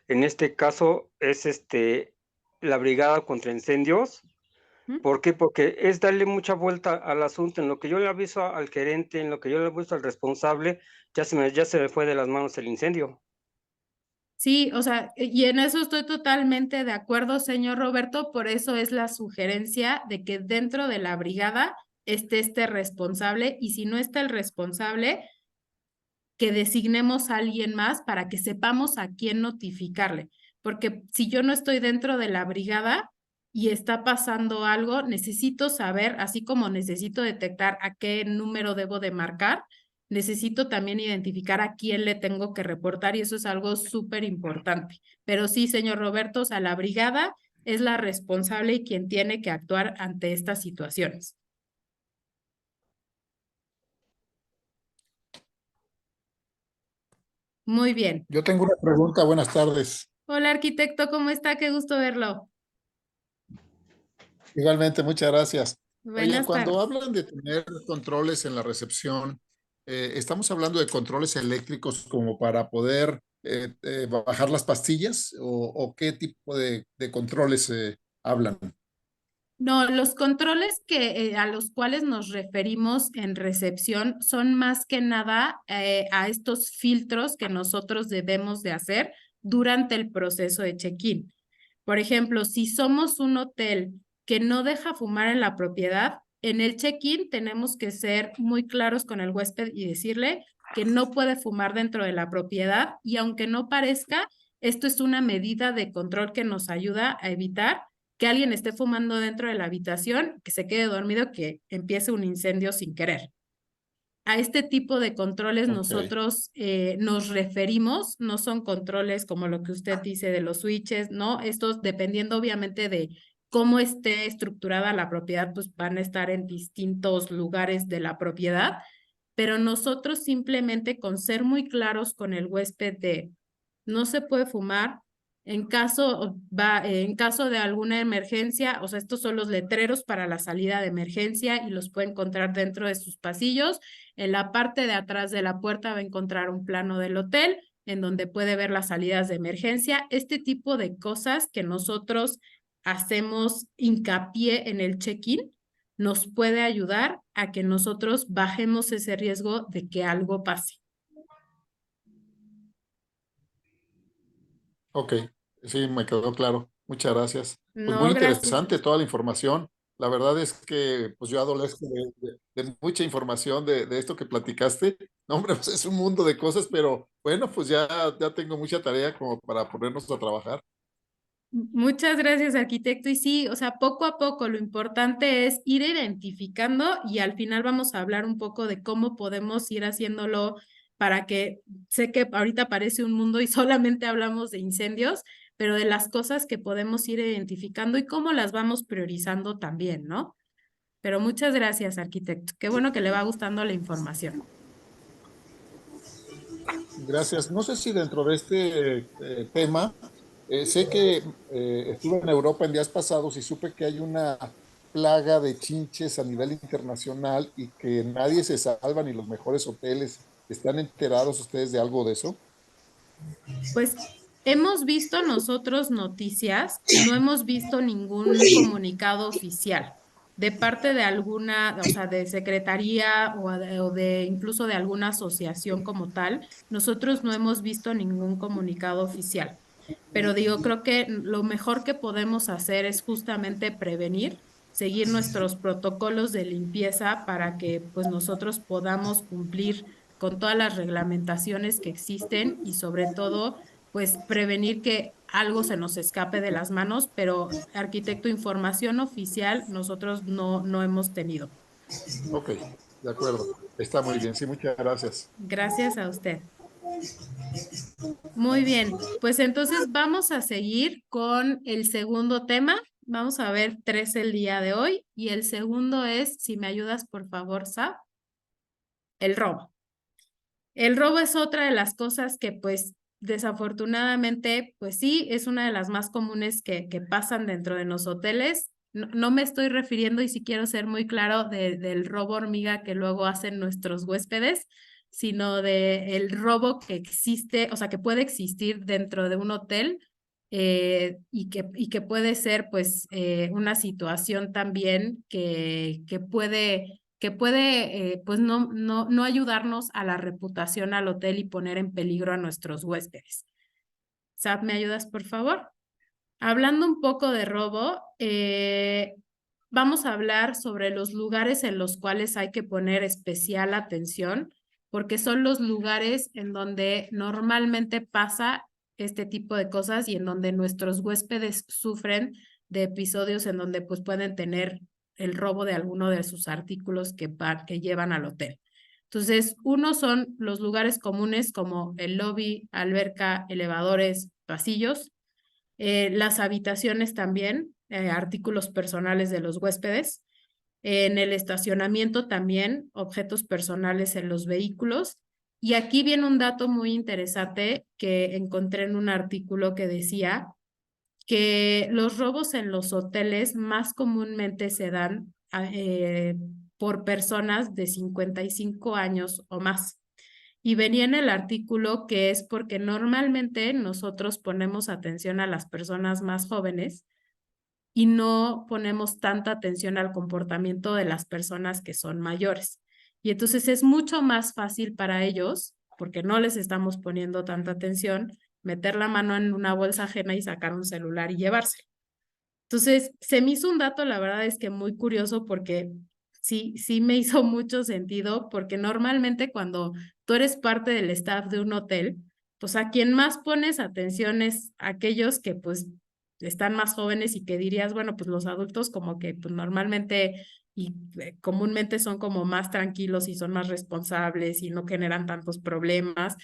en este caso, es la brigada contra incendios. ¿Mm? ¿Por qué? Porque es darle mucha vuelta al asunto. En lo que yo le aviso al gerente, en lo que yo le aviso al responsable, ya se me fue de las manos el incendio. Sí, o sea, y en eso estoy totalmente de acuerdo, señor Roberto, por eso es la sugerencia de que dentro de la brigada esté este responsable y si no está el responsable, que designemos a alguien más para que sepamos a quién notificarle. Porque si yo no estoy dentro de la brigada y está pasando algo, necesito saber, así como necesito detectar a qué número debo de marcar, necesito también identificar a quién le tengo que reportar y eso es algo súper importante. Pero sí, señor Roberto, o sea, la brigada es la responsable y quien tiene que actuar ante estas situaciones. Muy bien. Yo tengo una pregunta, buenas tardes. Hola, arquitecto, ¿cómo está? Qué gusto verlo. Igualmente, muchas gracias. Oye, Buenas cuando tardes. hablan de tener controles en la recepción, ¿estamos hablando de controles eléctricos como para poder bajar las pastillas o qué tipo de controles hablan? No, los controles a los cuales nos referimos en recepción son más que nada a estos filtros que nosotros debemos de hacer durante el proceso de check-in. Por ejemplo, si somos un hotel que no deja fumar en la propiedad, en el check-in tenemos que ser muy claros con el huésped y decirle que no puede fumar dentro de la propiedad y aunque no parezca, esto es una medida de control que nos ayuda a evitar que alguien esté fumando dentro de la habitación, que se quede dormido, que empiece un incendio sin querer. A este tipo de controles Ok, nosotros nos referimos, no son controles como lo que usted dice de los switches, ¿no? Estos, dependiendo obviamente de cómo esté estructurada la propiedad, pues van a estar en distintos lugares de la propiedad, pero nosotros simplemente con ser muy claros con el huésped de no se puede fumar, en caso de alguna emergencia, o sea, estos son los letreros para la salida de emergencia y los puede encontrar dentro de sus pasillos. En la parte de atrás de la puerta va a encontrar un plano del hotel en donde puede ver las salidas de emergencia. Este tipo de cosas que nosotros hacemos hincapié en el check-in nos puede ayudar a que nosotros bajemos ese riesgo de que algo pase. ok, sí, me quedó claro. Muchas gracias. Pues muy No, gracias. interesante toda la información. La verdad es que pues yo adolezco de mucha información de esto que platicaste. No, hombre, pues es un mundo de cosas, pero bueno, pues ya tengo mucha tarea como para ponernos a trabajar. Muchas gracias, arquitecto. Y sí, o sea, poco a poco lo importante es ir identificando y al final vamos a hablar un poco de cómo podemos ir haciéndolo para que, sé que ahorita parece un mundo y solamente hablamos de incendios, pero de las cosas que podemos ir identificando y cómo las vamos priorizando también, ¿no? Pero muchas gracias, arquitecto. Qué bueno que le va gustando la información. Gracias. No sé si dentro de este tema, sé que estuve en Europa en días pasados y supe que hay una plaga de chinches a nivel internacional y que nadie se salva ni los mejores hoteles. ¿Están enterados ustedes de algo de eso? Pues hemos visto nosotros noticias, no hemos visto ningún comunicado oficial de parte de alguna, o sea, de secretaría o de incluso de alguna asociación como tal. Nosotros no hemos visto ningún comunicado oficial. Pero digo, creo que lo mejor que podemos hacer es justamente prevenir, seguir nuestros protocolos de limpieza para que pues nosotros podamos cumplir con todas las reglamentaciones que existen y sobre todo pues prevenir que algo se nos escape de las manos, pero arquitecto, información oficial nosotros no hemos tenido. Ok, De acuerdo. Está muy bien. Sí, muchas gracias. Gracias a usted. Muy bien, pues entonces vamos a seguir con el segundo tema. Vamos a ver tres el día de hoy y el segundo es, si me ayudas por favor, Sab, el robo. El robo es otra de las cosas que pues desafortunadamente pues sí es una de las más comunes que pasan dentro de los hoteles. No me estoy refiriendo y si quiero ser muy claro del robo hormiga que luego hacen nuestros huéspedes, sino de el robo que existe, o sea, que puede existir dentro de un hotel y que puede ser pues una situación también que puede pues no ayudarnos a la reputación al hotel y poner en peligro a nuestros huéspedes. Sab, ¿me ayudas, por favor? Hablando un poco de robo, vamos a hablar sobre los lugares en los cuales hay que poner especial atención, porque son los lugares en donde normalmente pasa este tipo de cosas y en donde nuestros huéspedes sufren de episodios en donde pues pueden tener el robo de alguno de sus artículos que llevan al hotel. Entonces, uno son los lugares comunes como el lobby, alberca, elevadores, pasillos, las habitaciones también, artículos personales de los huéspedes, en el estacionamiento también, objetos personales en los vehículos. Y aquí viene un dato muy interesante que encontré en un artículo que decía que los robos en los hoteles más comúnmente se dan por personas de 55 años o más. Y venía en el artículo que es porque normalmente nosotros ponemos atención a las personas más jóvenes y no ponemos tanta atención al comportamiento de las personas que son mayores. Y entonces es mucho más fácil para ellos, porque no les estamos poniendo tanta atención, meter la mano en una bolsa ajena y sacar un celular y llevárselo. Entonces, se me hizo un dato, la verdad es que muy curioso porque sí me hizo mucho sentido, porque normalmente cuando tú eres parte del staff de un hotel, pues a quien más pones atención es a aquellos que pues están más jóvenes y que dirías, bueno, pues los adultos como que pues normalmente y comúnmente son como más tranquilos y son más responsables y no generan tantos problemas,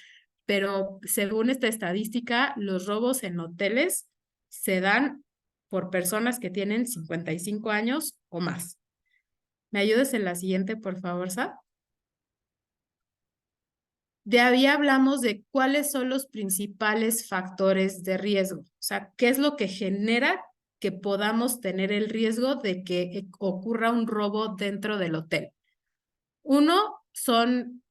pero según esta estadística, los robos en hoteles se dan por personas que tienen 55 años o más. ¿Me ayudas en la siguiente, por favor, Sa? De ahí hablamos de cuáles son los principales factores de riesgo. O sea, qué es lo que genera que podamos tener el riesgo de que ocurra un robo dentro del hotel. Uno son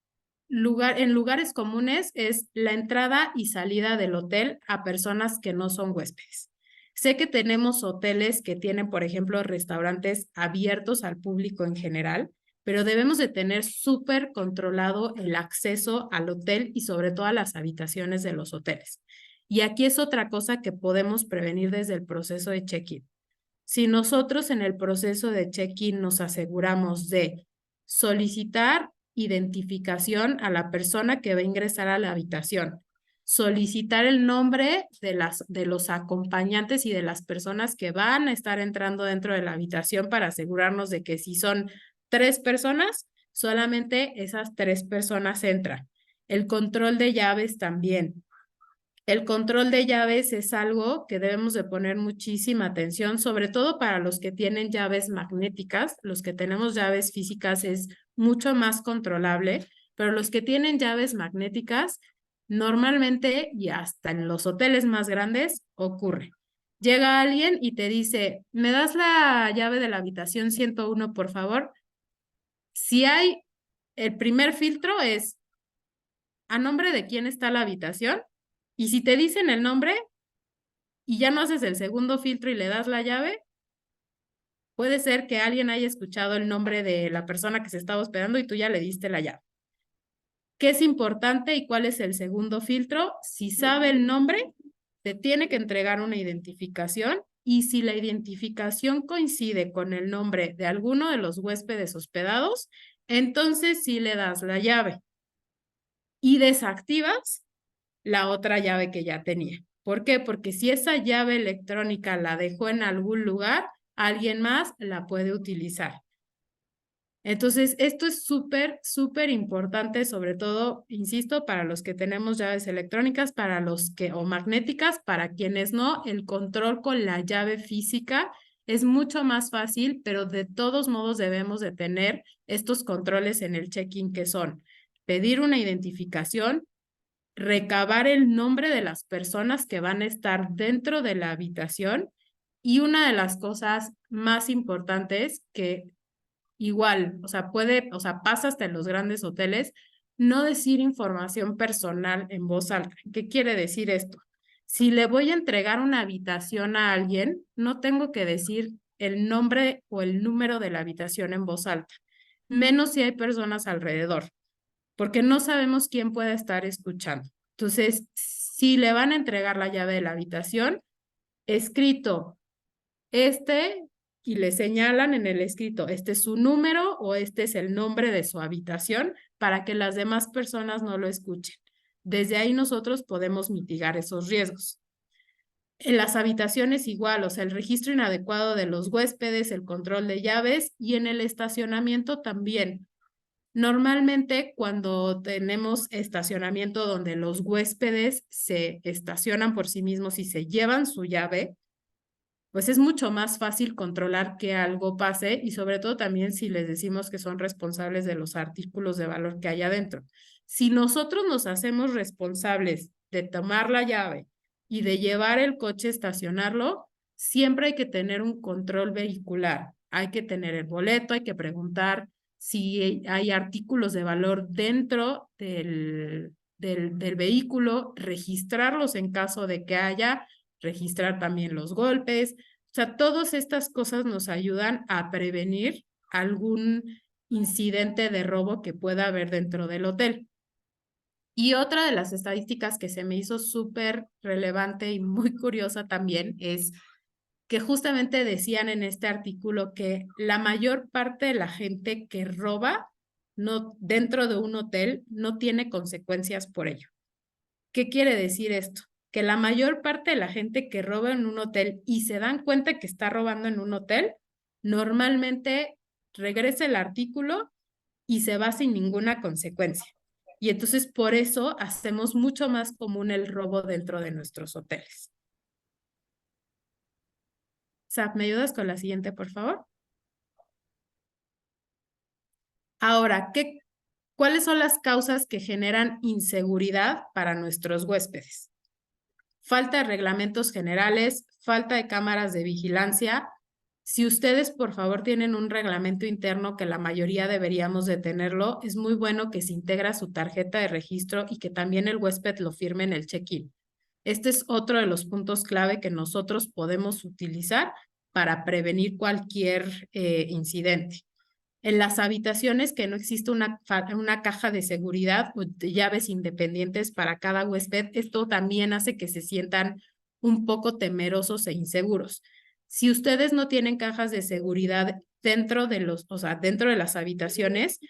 en lugares comunes es la entrada y salida del hotel a personas que no son huéspedes. Sé que tenemos hoteles que tienen, por ejemplo, restaurantes abiertos al público en general, pero debemos de tener súper controlado el acceso al hotel y sobre todo a las habitaciones de los hoteles. Y aquí es otra cosa que podemos prevenir desde el proceso de check-in. Si nosotros en el proceso de check-in nos aseguramos de solicitar identificación a la persona que va a ingresar a la habitación, solicitar el nombre de los acompañantes y de las personas que van a estar entrando dentro de la habitación para asegurarnos de que si son 3 personas, solamente esas 3 personas entran. El control de llaves también. El control de llaves es algo que debemos de poner muchísima atención, sobre todo para los que tienen llaves magnéticas. Los que tenemos llaves físicas es mucho más controlable, pero los que tienen llaves magnéticas, normalmente y hasta en los hoteles más grandes ocurre. Llega alguien y te dice, ¿me das la llave de la habitación 101, por favor? Si hay, el primer filtro es a nombre de quién está la habitación. Y si te dicen el nombre y ya no haces el segundo filtro y le das la llave, puede ser que alguien haya escuchado el nombre de la persona que se estaba hospedando y tú ya le diste la llave. ¿Qué es importante y cuál es el segundo filtro? Si sabe el nombre, te tiene que entregar una identificación y si la identificación coincide con el nombre de alguno de los huéspedes hospedados, entonces sí le das la llave y desactivas la otra llave que ya tenía. ¿Por qué? Porque si esa llave electrónica la dejó en algún lugar, alguien más la puede utilizar. Entonces, esto es súper, súper importante, sobre todo, insisto, para los que tenemos llaves electrónicas, para los que, o magnéticas, para quienes no, el control con la llave física es mucho más fácil, pero de todos modos debemos de tener estos controles en el check-in que son pedir una identificación, recabar el nombre de las personas que van a estar dentro de la habitación y una de las cosas más importantes que igual, o sea, pasa hasta en los grandes hoteles, no decir información personal en voz alta. ¿Qué quiere decir esto? Si le voy a entregar una habitación a alguien, no tengo que decir el nombre o el número de la habitación en voz alta, menos si hay personas alrededor, porque no sabemos quién puede estar escuchando. Entonces, si le van a entregar la llave de la habitación, escrito y le señalan en el escrito, este es su número o este es el nombre de su habitación para que las demás personas no lo escuchen. Desde ahí nosotros podemos mitigar esos riesgos. En las habitaciones igual, o sea, el registro inadecuado de los huéspedes, el control de llaves y en el estacionamiento también. Normalmente cuando tenemos estacionamiento donde los huéspedes se estacionan por sí mismos y se llevan su llave, pues es mucho más fácil controlar que algo pase y sobre todo también si les decimos que son responsables de los artículos de valor que hay adentro. Si nosotros nos hacemos responsables de tomar la llave y de llevar el coche a estacionarlo, siempre hay que tener un control vehicular. Hay que tener el boleto, hay que preguntar si hay artículos de valor dentro del vehículo, registrarlos en caso de que haya, registrar también los golpes. O sea, todas estas cosas nos ayudan a prevenir algún incidente de robo que pueda haber dentro del hotel. Y otra de las estadísticas que se me hizo súper relevante y muy curiosa también es que justamente decían en este artículo que la mayor parte de la gente que roba dentro de un hotel no tiene consecuencias por ello. ¿Qué quiere decir esto? Que la mayor parte de la gente que roba en un hotel y se dan cuenta que está robando en un hotel, normalmente regresa el artículo y se va sin ninguna consecuencia. Y entonces por eso hacemos mucho más común el robo dentro de nuestros hoteles. Saf, ¿me ayudas con la siguiente, por favor? Ahora, ¿cuáles son las causas que generan inseguridad para nuestros huéspedes? Falta de reglamentos generales, falta de cámaras de vigilancia. Si ustedes, por favor, tienen un reglamento interno que la mayoría deberíamos de tenerlo, es muy bueno que se integra su tarjeta de registro y que también el huésped lo firme en el check-in. Este es otro de los puntos clave que nosotros podemos utilizar para prevenir cualquier incidente. En las habitaciones que no existe una caja de seguridad o de llaves independientes para cada huésped, esto también hace que se sientan un poco temerosos e inseguros. Si ustedes no tienen cajas de seguridad dentro de dentro de las habitaciones,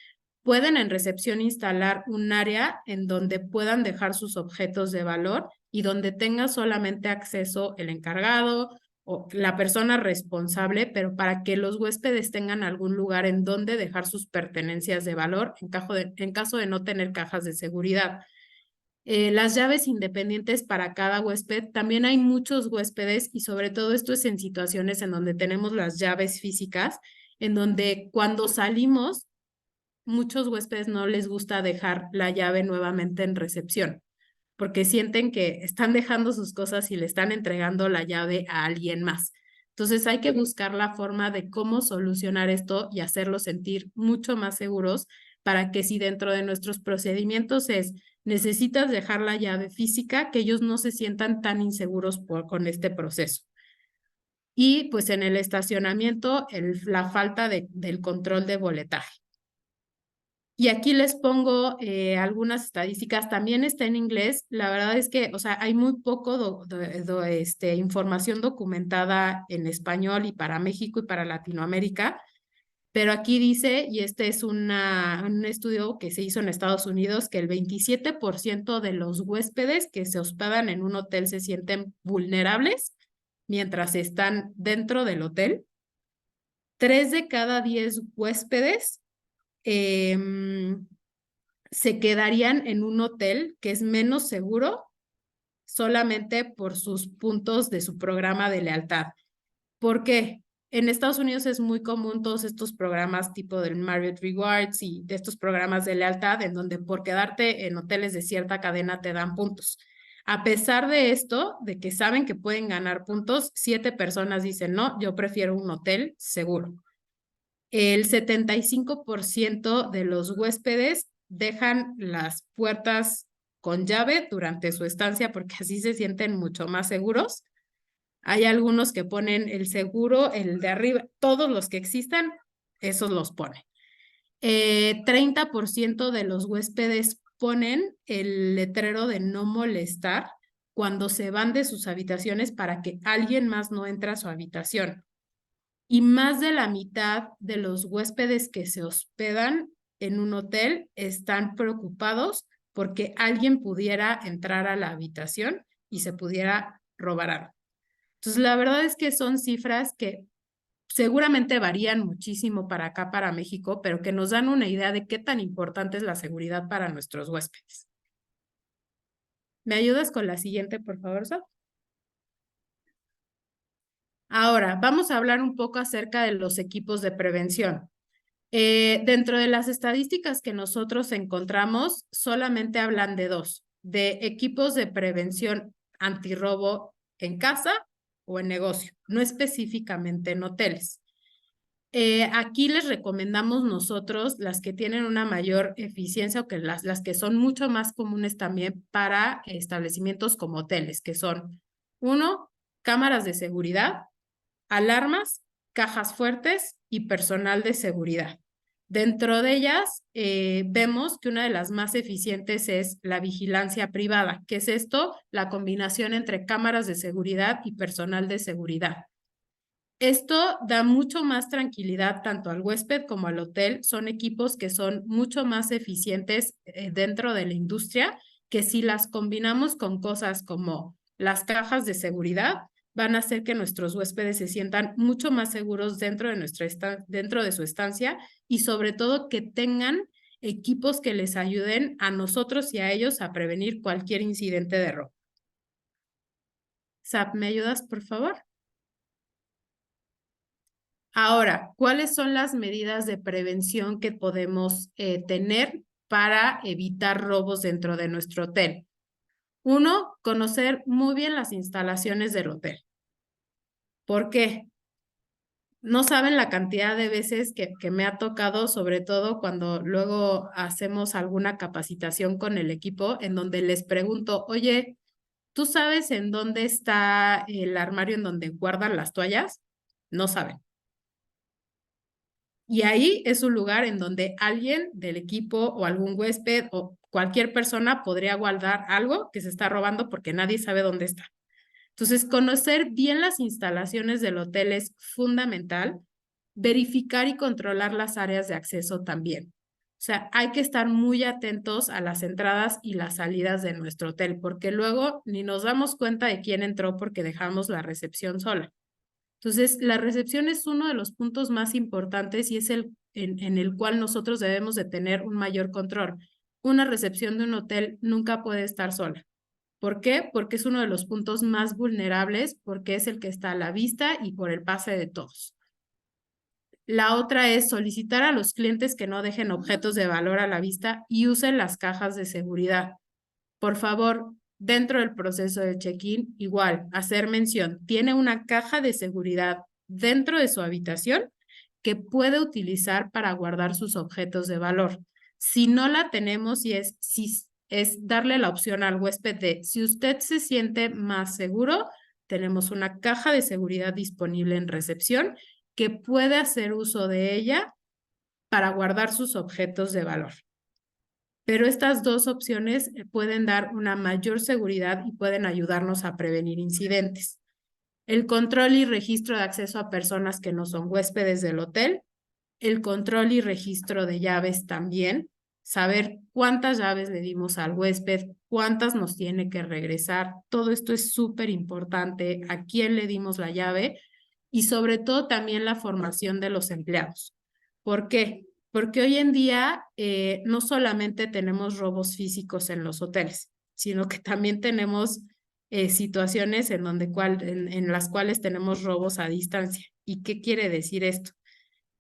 pueden en recepción instalar un área en donde puedan dejar sus objetos de valor y donde tenga solamente acceso el encargado o la persona responsable, pero para que los huéspedes tengan algún lugar en donde dejar sus pertenencias de valor en caso de no tener cajas de seguridad. Las llaves independientes para cada huésped, también hay muchos huéspedes y sobre todo esto es en situaciones en donde tenemos las llaves físicas, en donde cuando salimos, muchos huéspedes no les gusta dejar la llave nuevamente en recepción porque sienten que están dejando sus cosas y le están entregando la llave a alguien más. Entonces hay que buscar la forma de cómo solucionar esto y hacerlos sentir mucho más seguros para que si dentro de nuestros procedimientos necesitas dejar la llave física, que ellos no se sientan tan inseguros con este proceso. Y pues en el estacionamiento, la falta del control de boletaje. Y aquí les pongo algunas estadísticas, también está en inglés, la verdad es que, o sea, hay muy poco información documentada en español y para México y para Latinoamérica, pero aquí dice, y este es un estudio que se hizo en Estados Unidos, que el 27% de los huéspedes que se hospedan en un hotel se sienten vulnerables mientras están dentro del hotel. 3 de cada 10 huéspedes se quedarían en un hotel que es menos seguro solamente por sus puntos de su programa de lealtad. ¿Por qué? En Estados Unidos es muy común todos estos programas tipo del Marriott Rewards y de estos programas de lealtad en donde por quedarte en hoteles de cierta cadena te dan puntos. A pesar de esto, de que saben que pueden ganar puntos, 7 personas dicen, no, yo prefiero un hotel seguro. El 75% de los huéspedes dejan las puertas con llave durante su estancia porque así se sienten mucho más seguros. Hay algunos que ponen el seguro, el de arriba, todos los que existan, esos los ponen. 30% de los huéspedes ponen el letrero de no molestar cuando se van de sus habitaciones para que alguien más no entre a su habitación. Y más de la mitad de los huéspedes que se hospedan en un hotel están preocupados porque alguien pudiera entrar a la habitación y se pudiera robar algo. Entonces, la verdad es que son cifras que seguramente varían muchísimo para acá, para México, pero que nos dan una idea de qué tan importante es la seguridad para nuestros huéspedes. ¿Me ayudas con la siguiente, por favor, Sol? Ahora, vamos a hablar un poco acerca de los equipos de prevención. Dentro de las estadísticas que nosotros encontramos, solamente hablan de 2, de equipos de prevención antirrobo en casa o en negocio, no específicamente en hoteles. Aquí les recomendamos nosotros las que tienen una mayor eficiencia o que las que son mucho más comunes también para establecimientos como hoteles, que son 1, cámaras de seguridad, alarmas, cajas fuertes y personal de seguridad. Dentro de ellas, vemos que una de las más eficientes es la vigilancia privada. ¿Qué es esto? La combinación entre cámaras de seguridad y personal de seguridad. Esto da mucho más tranquilidad tanto al huésped como al hotel. Son equipos que son mucho más eficientes dentro de la industria, que si las combinamos con cosas como las cajas de seguridad, van a hacer que nuestros huéspedes se sientan mucho más seguros dentro de su estancia y sobre todo que tengan equipos que les ayuden a nosotros y a ellos a prevenir cualquier incidente de robo. Sap, ¿me ayudas, por favor? Ahora, ¿cuáles son las medidas de prevención que podemos tener para evitar robos dentro de nuestro hotel? 1, conocer muy bien las instalaciones del hotel. ¿Por qué? No saben la cantidad de veces que me ha tocado, sobre todo cuando luego hacemos alguna capacitación con el equipo, en donde les pregunto, oye, ¿tú sabes en dónde está el armario en donde guardan las toallas? No saben. Y ahí es un lugar en donde alguien del equipo o algún huésped o cualquier persona podría guardar algo que se está robando porque nadie sabe dónde está. Entonces, conocer bien las instalaciones del hotel es fundamental. Verificar y controlar las áreas de acceso también. O sea, hay que estar muy atentos a las entradas y las salidas de nuestro hotel, porque luego ni nos damos cuenta de quién entró porque dejamos la recepción sola. Entonces, la recepción es uno de los puntos más importantes y es el en el cual nosotros debemos de tener un mayor control. Una recepción de un hotel nunca puede estar sola. ¿Por qué? Porque es uno de los puntos más vulnerables, porque es el que está a la vista y por el pase de todos. La otra es solicitar a los clientes que no dejen objetos de valor a la vista y usen las cajas de seguridad. Por favor, dentro del proceso de check-in, igual, hacer mención, tiene una caja de seguridad dentro de su habitación que puede utilizar para guardar sus objetos de valor. Si no la tenemos es darle la opción al huésped de, si usted se siente más seguro, tenemos una caja de seguridad disponible en recepción que puede hacer uso de ella para guardar sus objetos de valor. Pero estas 2 opciones pueden dar una mayor seguridad y pueden ayudarnos a prevenir incidentes. El control y registro de acceso a personas que no son huéspedes del hotel. El control y registro de llaves también. Saber cuántas llaves le dimos al huésped, cuántas nos tiene que regresar. Todo esto es súper importante. A quién le dimos la llave y sobre todo también la formación de los empleados. ¿Por qué? porque hoy en día no solamente tenemos robos físicos en los hoteles, sino que también tenemos situaciones en las cuales tenemos robos a distancia. ¿Y qué quiere decir esto?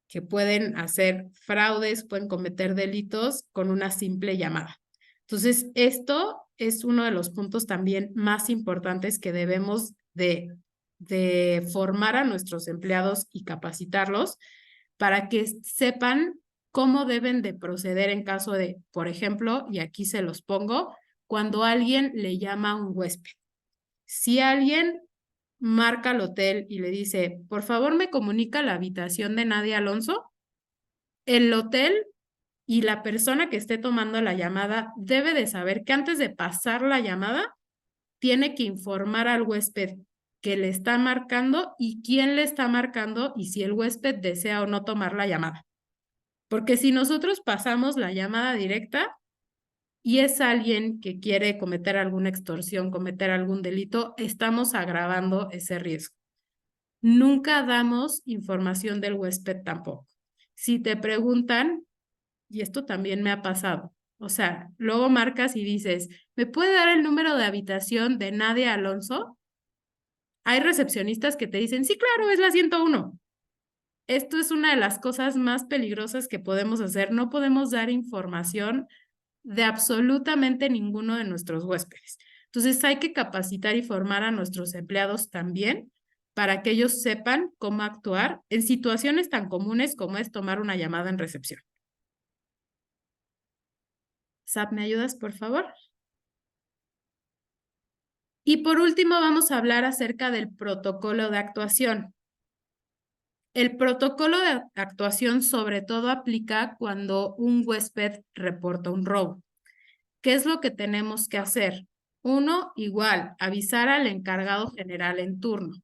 Que pueden hacer fraudes, pueden cometer delitos con una simple llamada. Entonces, esto es uno de los puntos también más importantes que debemos de formar a nuestros empleados y capacitarlos para que sepan cómo deben de proceder en caso de, por ejemplo, y aquí se los pongo, cuando alguien le llama a un huésped. Si alguien marca al hotel y le dice, por favor me comunica la habitación de Nadia Alonso, el hotel y la persona que esté tomando la llamada debe de saber que antes de pasar la llamada, tiene que informar al huésped que le está marcando y quién le está marcando y si el huésped desea o no tomar la llamada. Porque si nosotros pasamos la llamada directa y es alguien que quiere cometer alguna extorsión, cometer algún delito, estamos agravando ese riesgo. Nunca damos información del huésped tampoco. Si te preguntan, y esto también me ha pasado, o sea, luego marcas y dices, ¿me puede dar el número de habitación de Nadia Alonso? Hay recepcionistas que te dicen, sí, claro, es la 101. Esto es una de las cosas más peligrosas que podemos hacer. No podemos dar información de absolutamente ninguno de nuestros huéspedes. Entonces hay que capacitar y formar a nuestros empleados también para que ellos sepan cómo actuar en situaciones tan comunes como es tomar una llamada en recepción. Sap, ¿me ayudas, por favor? Y por último, vamos a hablar acerca del protocolo de actuación. El protocolo de actuación sobre todo aplica cuando un huésped reporta un robo. ¿Qué es lo que tenemos que hacer? Uno, igual, avisar al encargado general en turno.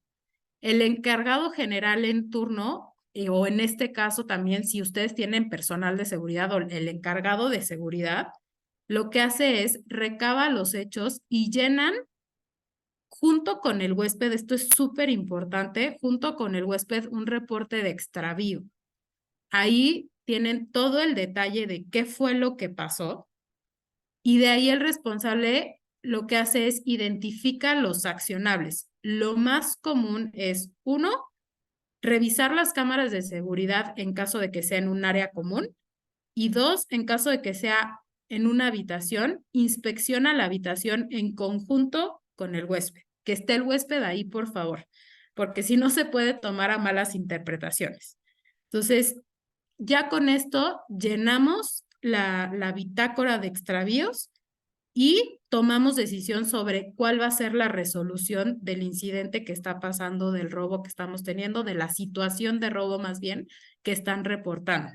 El encargado general en turno, o en este caso también si ustedes tienen personal de seguridad o el encargado de seguridad, lo que hace es recaba los hechos y llenan junto con el huésped, esto es súper importante, junto con el huésped un reporte de extravío. Ahí tienen todo el detalle de qué fue lo que pasó y de ahí el responsable lo que hace es identifica los accionables. Lo más común es, uno, revisar las cámaras de seguridad en caso de que sea en un área común y dos, en caso de que sea en una habitación, inspecciona la habitación en conjunto con el huésped. Que esté el huésped ahí, por favor, porque si no se puede tomar a malas interpretaciones. Entonces, ya con esto llenamos la bitácora de extravíos y tomamos decisión sobre cuál va a ser la resolución del incidente que está pasando, del robo que estamos teniendo, de la situación de robo más bien que están reportando.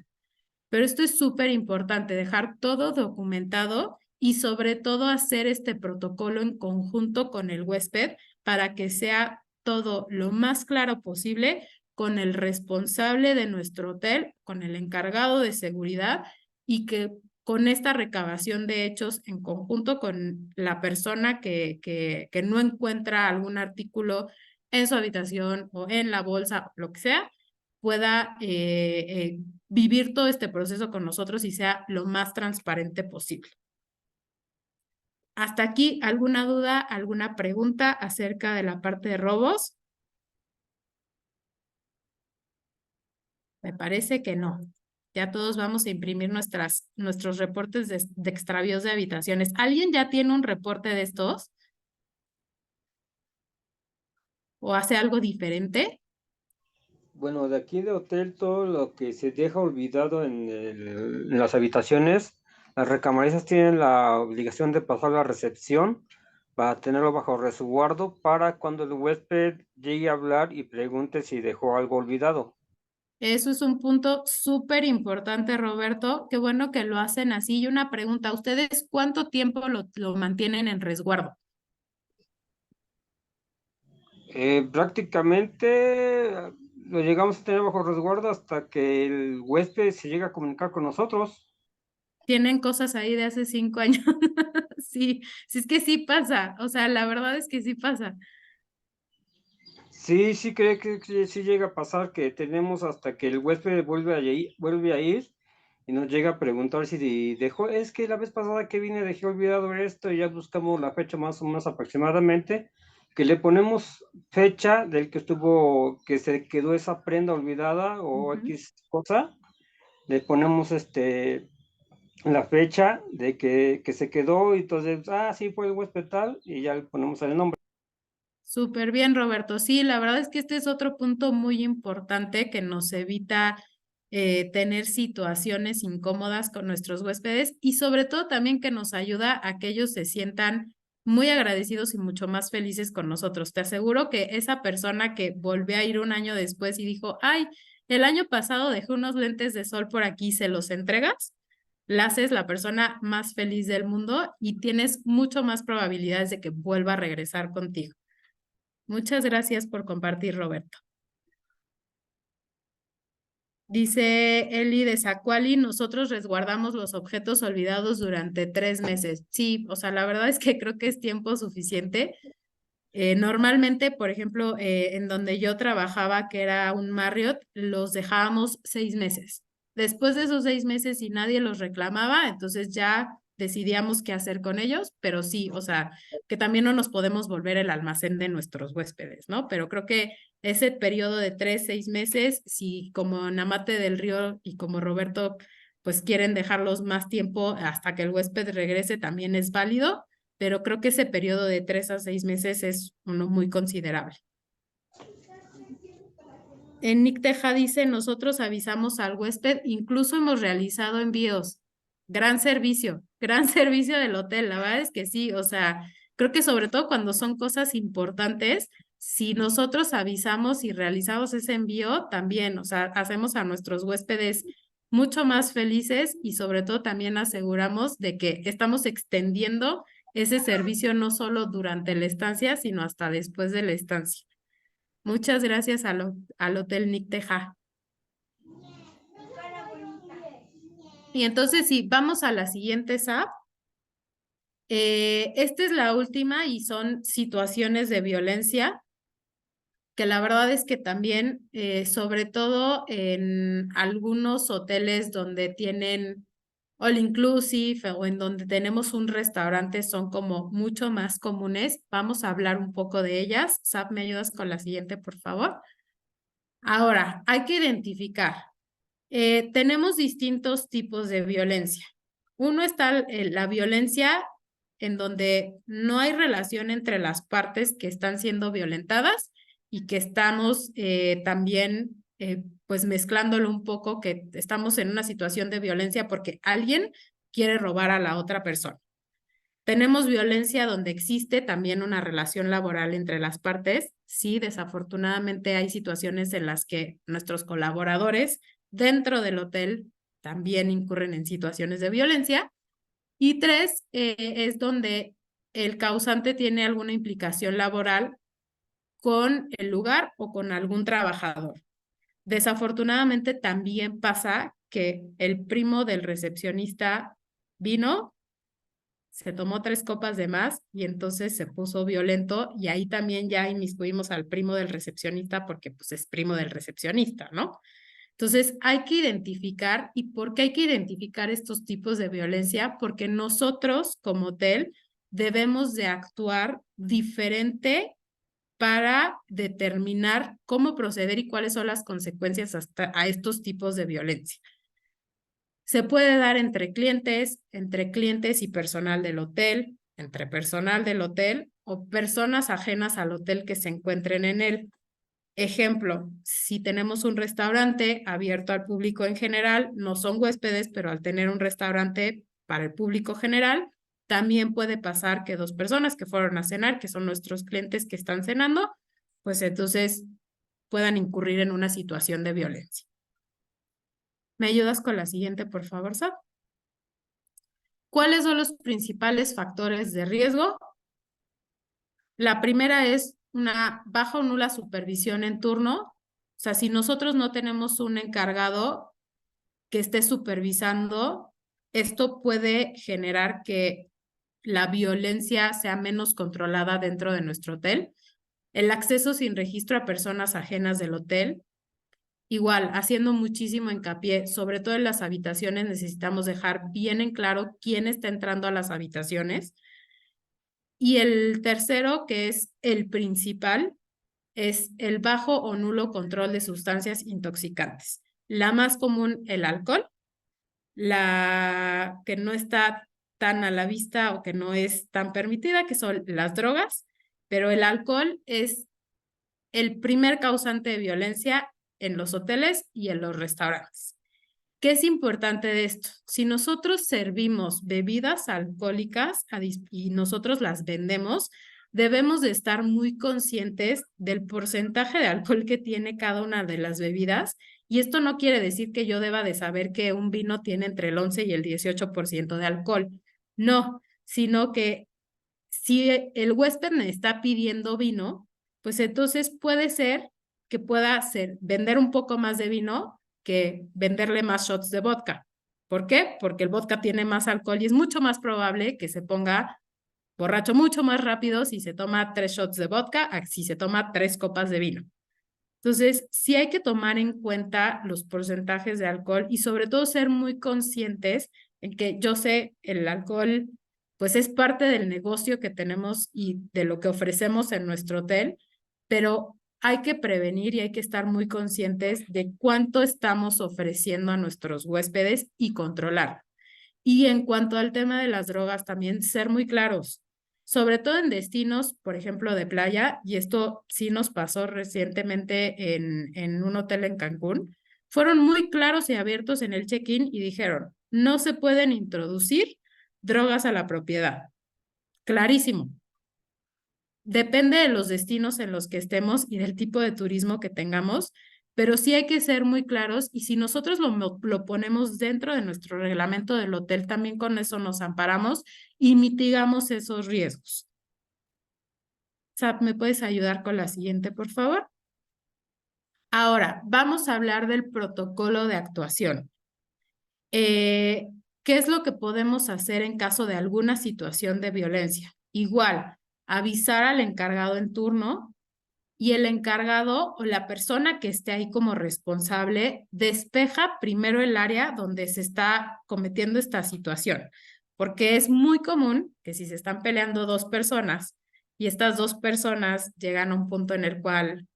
Pero esto es súper importante, dejar todo documentado y sobre todo hacer este protocolo en conjunto con el huésped para que sea todo lo más claro posible con el responsable de nuestro hotel, con el encargado de seguridad y que con esta recabación de hechos en conjunto con la persona que no encuentra algún artículo en su habitación o en la bolsa, lo que sea, pueda vivir todo este proceso con nosotros y sea lo más transparente posible. Hasta aquí, ¿alguna duda, alguna pregunta acerca de la parte de robos? Me parece que no. Ya todos vamos a imprimir nuestros reportes de extravíos de habitaciones. ¿Alguien ya tiene un reporte de estos? ¿O hace algo diferente? Bueno, de aquí de hotel, todo lo que se deja olvidado en las habitaciones, las recamaristas tienen la obligación de pasar a la recepción para tenerlo bajo resguardo para cuando el huésped llegue a hablar y pregunte si dejó algo olvidado. Eso es un punto súper importante, Roberto. Qué bueno que lo hacen así. Y una pregunta, ¿ustedes cuánto tiempo lo mantienen en resguardo? Prácticamente lo llegamos a tener bajo resguardo hasta que el huésped se llega a comunicar con nosotros. Tienen cosas ahí de hace 5 años. Sí, sí es que sí pasa. O sea, la verdad es que sí pasa. Sí, sí, creo que sí llega a pasar que tenemos hasta que el huésped vuelve a ir y nos llega a preguntar si dejó, es que la vez pasada que vine dejé olvidado esto y ya buscamos la fecha más o menos aproximadamente, que le ponemos fecha del que estuvo, que se quedó esa prenda olvidada o X cosa, le ponemos la fecha de que se quedó y entonces, sí, fue el huésped tal y ya le ponemos el nombre. Súper bien, Roberto. Sí, la verdad es que este es otro punto muy importante que nos evita tener situaciones incómodas con nuestros huéspedes y sobre todo también que nos ayuda a que ellos se sientan muy agradecidos y mucho más felices con nosotros. Te aseguro que esa persona que volvió a ir un año después y dijo, ay, el año pasado dejé unos lentes de sol por aquí, ¿se los entregas? La haces la persona más feliz del mundo y tienes mucho más probabilidades de que vuelva a regresar contigo. Muchas gracias por compartir, Roberto. Dice Eli de Zacuali, nosotros resguardamos los objetos olvidados durante 3 meses. Sí, o sea, la verdad es que creo que es tiempo suficiente. Normalmente, por ejemplo, en donde yo trabajaba, que era un Marriott, los dejábamos 6 meses. Después de esos 6 meses, si nadie los reclamaba, entonces ya decidíamos qué hacer con ellos, pero sí, o sea, que también no nos podemos volver el almacén de nuestros huéspedes, ¿no? Pero creo que ese periodo de 3, 6 meses, si como Namate del Río y como Roberto, pues quieren dejarlos más tiempo hasta que el huésped regrese, también es válido, pero creo que ese periodo de 3 a 6 meses es uno muy considerable. En Nick Teja dice, nosotros avisamos al huésped, incluso hemos realizado envíos. Gran servicio del hotel, la verdad es que sí, o sea, creo que sobre todo cuando son cosas importantes, si nosotros avisamos y realizamos ese envío, también, o sea, hacemos a nuestros huéspedes mucho más felices y sobre todo también aseguramos de que estamos extendiendo ese servicio no solo durante la estancia, sino hasta después de la estancia. Muchas gracias al Hotel Nick Teja. Y entonces, sí, vamos a la siguiente SAP. Esta es la última y son situaciones de violencia, que la verdad es que también, sobre todo en algunos hoteles donde tienen all inclusive o en donde tenemos un restaurante, son como mucho más comunes. Vamos a hablar un poco de ellas. SAP, ¿me ayudas con la siguiente, por favor? Ahora, hay que identificar. Tenemos distintos tipos de violencia. Uno está la violencia en donde no hay relación entre las partes que están siendo violentadas y que estamos también pues mezclándolo un poco, que estamos en una situación de violencia porque alguien quiere robar a la otra persona. Tenemos violencia donde existe también una relación laboral entre las partes. Sí, desafortunadamente hay situaciones en las que nuestros colaboradores dentro del hotel también incurren en situaciones de violencia. Y 3, es donde el causante tiene alguna implicación laboral con el lugar o con algún trabajador. Desafortunadamente también pasa que el primo del recepcionista vino, se tomó 3 copas de más y entonces se puso violento y ahí también ya inmiscuimos al primo del recepcionista porque pues es primo del recepcionista, ¿no? Entonces hay que identificar. ¿Y por qué hay que identificar estos tipos de violencia? Porque nosotros como hotel debemos de actuar diferente para determinar cómo proceder y cuáles son las consecuencias hasta a estos tipos de violencia. Se puede dar entre clientes y personal del hotel, entre personal del hotel o personas ajenas al hotel que se encuentren en él. Ejemplo, si tenemos un restaurante abierto al público en general, no son huéspedes, pero al tener un restaurante para el público general, también puede pasar que 2 personas que fueron a cenar, que son nuestros clientes que están cenando, pues entonces puedan incurrir en una situación de violencia. ¿Me ayudas con la siguiente, por favor, Sab? ¿Cuáles son los principales factores de riesgo? La primera es una baja o nula supervisión en turno. O sea, si nosotros no tenemos un encargado que esté supervisando, esto puede generar que la violencia sea menos controlada dentro de nuestro hotel. El acceso sin registro a personas ajenas del hotel. igual, haciendo muchísimo hincapié, sobre todo en las habitaciones, necesitamos dejar bien en claro quién está entrando a las habitaciones. Y el tercero, que es el principal, es el bajo o nulo control de sustancias intoxicantes. La más común, el alcohol, la que no está tan a la vista o que no es tan permitida, que son las drogas, pero el alcohol es el primer causante de violencia en los hoteles y en los restaurantes. ¿Qué es importante de esto? Si nosotros servimos bebidas alcohólicas y nosotros las vendemos, debemos de estar muy conscientes del porcentaje de alcohol que tiene cada una de las bebidas. Y esto no quiere decir que yo deba de saber que un vino tiene entre el 11 y el 18% de alcohol. No, sino que si el huésped me está pidiendo vino, pues entonces puede ser que pueda vender un poco más de vino que venderle más shots de vodka. ¿Por qué? Porque el vodka tiene más alcohol y es mucho más probable que se ponga borracho mucho más rápido si se toma 3 shots de vodka a si se toma 3 copas de vino. Entonces, sí hay que tomar en cuenta los porcentajes de alcohol y sobre todo ser muy conscientes en que yo sé el alcohol pues es parte del negocio que tenemos y de lo que ofrecemos en nuestro hotel, pero hay que prevenir y hay que estar muy conscientes de cuánto estamos ofreciendo a nuestros huéspedes y controlar. Y en cuanto al tema de las drogas, también ser muy claros, sobre todo en destinos, por ejemplo, de playa, y esto sí nos pasó recientemente en un hotel en Cancún, fueron muy claros y abiertos en el check-in y dijeron, no se pueden introducir drogas a la propiedad. Clarísimo. Depende de los destinos en los que estemos y del tipo de turismo que tengamos, pero sí hay que ser muy claros y si nosotros lo ponemos dentro de nuestro reglamento del hotel, también con eso nos amparamos y mitigamos esos riesgos. Sap, ¿me puedes ayudar con la siguiente, por favor? Ahora, vamos a hablar del protocolo de actuación. ¿Qué es lo que podemos hacer en caso de alguna situación de violencia? Igual, avisar al encargado en turno y el encargado o la persona que esté ahí como responsable despeja primero el área donde se está cometiendo esta situación, porque es muy común que si se están peleando 2 personas y estas 2 personas llegan a un punto en el cual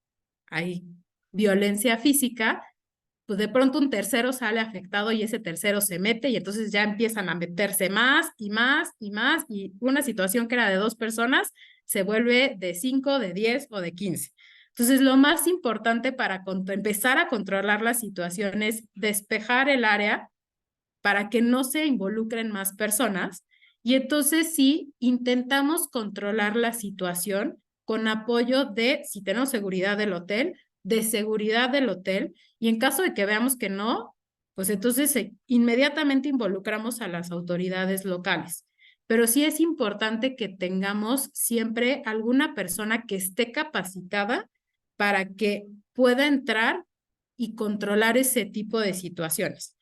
hay violencia física, pues de pronto un tercero sale afectado y ese tercero se mete y entonces ya empiezan a meterse más y más y más y una situación que era de 2 personas se vuelve de 5, de 10 o de 15. Entonces, lo más importante para empezar a controlar la situación es despejar el área para que no se involucren más personas y entonces sí intentamos controlar la situación con apoyo de, si tenemos seguridad del hotel, de seguridad del hotel y en caso de que veamos que no, pues entonces inmediatamente involucramos a las autoridades locales. Pero sí es importante que tengamos siempre alguna persona que esté capacitada para que pueda entrar y controlar ese tipo de situaciones.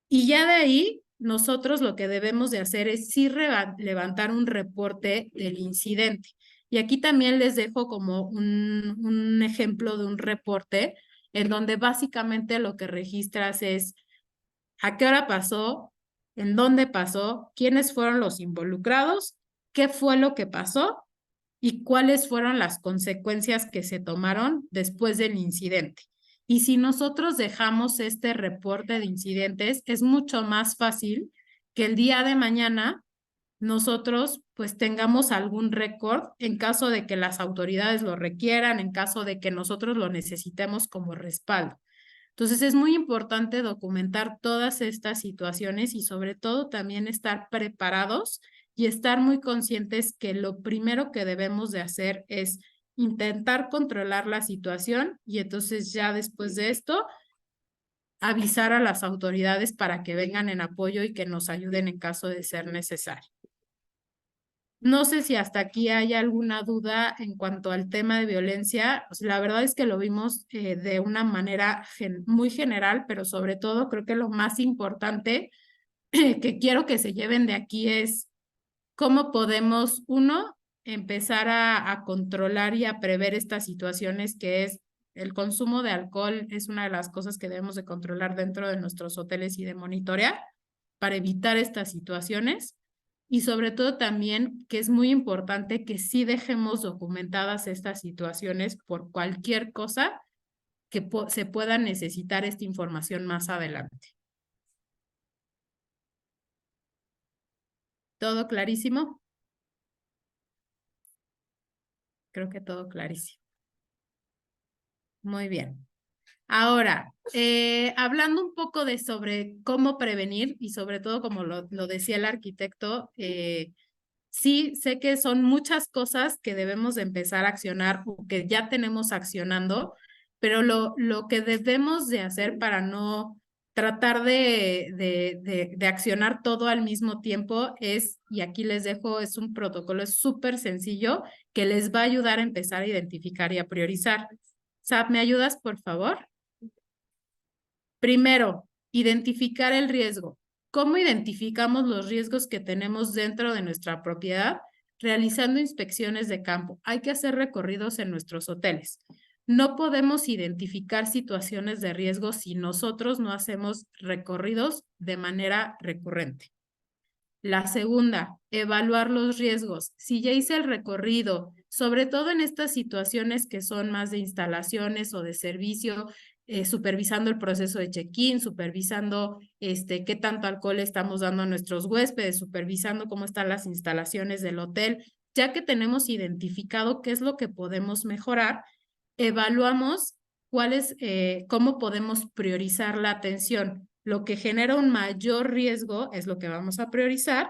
Y ya de ahí, nosotros lo que debemos de hacer es sí levantar un reporte del incidente. Y aquí también les dejo como un ejemplo de un reporte en donde básicamente lo que registras es a qué hora pasó, en dónde pasó, quiénes fueron los involucrados, qué fue lo que pasó y cuáles fueron las consecuencias que se tomaron después del incidente. Y si nosotros dejamos este reporte de incidentes, es mucho más fácil que el día de mañana nosotros pues tengamos algún récord en caso de que las autoridades lo requieran, en caso de que nosotros lo necesitemos como respaldo. Entonces es muy importante documentar todas estas situaciones y sobre todo también estar preparados y estar muy conscientes que lo primero que debemos de hacer es intentar controlar la situación y entonces ya después de esto avisar a las autoridades para que vengan en apoyo y que nos ayuden en caso de ser necesario. No sé si hasta aquí hay alguna duda en cuanto al tema de violencia. Pues la verdad es que lo vimos de una manera muy general, pero sobre todo creo que lo más importante que quiero que se lleven de aquí es cómo podemos, uno, empezar a controlar y a prever estas situaciones que es el consumo de alcohol es una de las cosas que debemos de controlar dentro de nuestros hoteles y de monitorear para evitar estas situaciones. Y sobre todo también que es muy importante que sí dejemos documentadas estas situaciones por cualquier cosa que se pueda necesitar esta información más adelante. ¿Todo clarísimo? Creo que todo clarísimo. Muy bien. Ahora, hablando un poco de sobre cómo prevenir y sobre todo como lo decía el arquitecto, sí sé que son muchas cosas que debemos de empezar a accionar o que ya tenemos accionando, pero lo que debemos de hacer para no tratar de accionar todo al mismo tiempo es, y aquí les dejo, es un protocolo, es súper sencillo que les va a ayudar a empezar a identificar y a priorizar. Sab, ¿me ayudas, por favor? Primero, identificar el riesgo. ¿Cómo identificamos los riesgos que tenemos dentro de nuestra propiedad? Realizando inspecciones de campo. Hay que hacer recorridos en nuestros hoteles. No podemos identificar situaciones de riesgo si nosotros no hacemos recorridos de manera recurrente. La segunda, evaluar los riesgos. Si ya hice el recorrido, sobre todo en estas situaciones que son más de instalaciones o de servicio, supervisando el proceso de check-in, supervisando qué tanto alcohol estamos dando a nuestros huéspedes, supervisando cómo están las instalaciones del hotel, ya que tenemos identificado qué es lo que podemos mejorar, evaluamos cómo podemos priorizar la atención. Lo que genera un mayor riesgo es lo que vamos a priorizar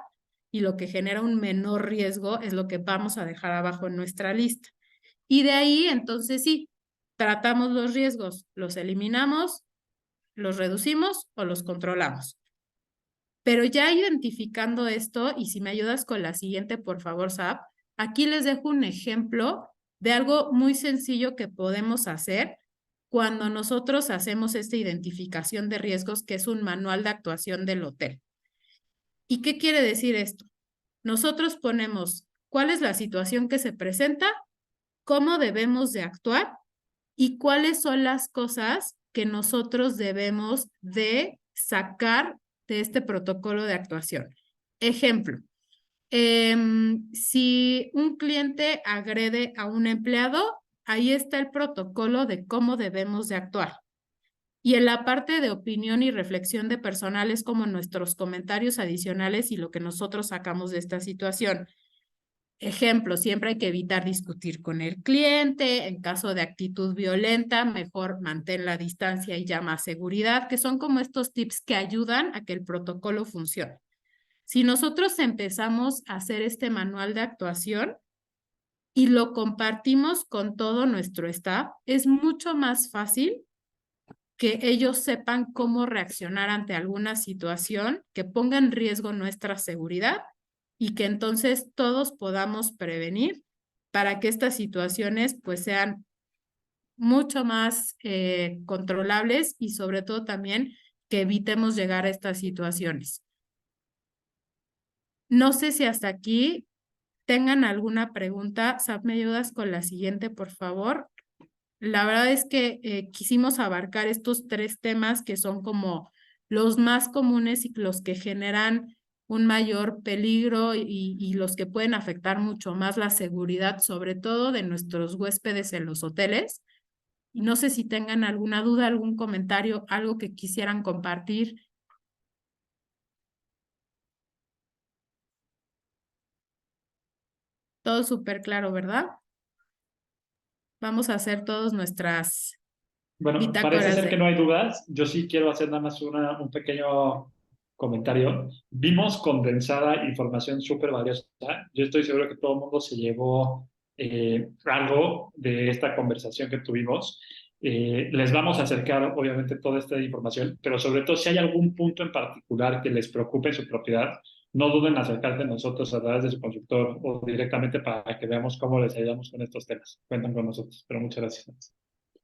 y lo que genera un menor riesgo es lo que vamos a dejar abajo en nuestra lista. Y de ahí, entonces sí, tratamos los riesgos, los eliminamos, los reducimos o los controlamos. Pero ya identificando esto, y si me ayudas con la siguiente, por favor, Sab, aquí les dejo un ejemplo de algo muy sencillo que podemos hacer cuando nosotros hacemos esta identificación de riesgos, que es un manual de actuación del hotel. ¿Y qué quiere decir esto? Nosotros ponemos cuál es la situación que se presenta, cómo debemos de actuar y cuáles son las cosas que nosotros debemos de sacar de este protocolo de actuación. Ejemplo, si un cliente agrede a un empleado, ahí está el protocolo de cómo debemos de actuar. Y en la parte de opinión y reflexión de personal es como nuestros comentarios adicionales y lo que nosotros sacamos de esta situación. Ejemplo, siempre hay que evitar discutir con el cliente. En caso de actitud violenta, mejor mantén la distancia y llama a seguridad, que son como estos tips que ayudan a que el protocolo funcione. Si nosotros empezamos a hacer este manual de actuación y lo compartimos con todo nuestro staff, es mucho más fácil que ellos sepan cómo reaccionar ante alguna situación que ponga en riesgo nuestra seguridad y que entonces todos podamos prevenir para que estas situaciones pues sean mucho más controlables y sobre todo también que evitemos llegar a estas situaciones. No sé si hasta aquí tengan alguna pregunta. Sab, ¿me ayudas con la siguiente, por favor? La verdad es que quisimos abarcar estos 3 temas que son como los más comunes y los que generan un mayor peligro y los que pueden afectar mucho más la seguridad, sobre todo de nuestros huéspedes en los hoteles. Y no sé si tengan alguna duda, algún comentario, algo que quisieran compartir. Todo súper claro, ¿verdad? Vamos a hacer todas nuestras Bueno, parece bitácoras ser que de... no hay dudas. Yo sí quiero hacer nada más un pequeño comentario. Vimos condensada información súper valiosa. Yo estoy seguro que todo el mundo se llevó algo de esta conversación que tuvimos. Les vamos a acercar, obviamente, toda esta información, pero sobre todo, si hay algún punto en particular que les preocupe en su propiedad, no duden en acercarse a nosotros a través de su consultor o directamente para que veamos cómo les ayudamos con estos temas. Cuentan con nosotros, pero muchas gracias.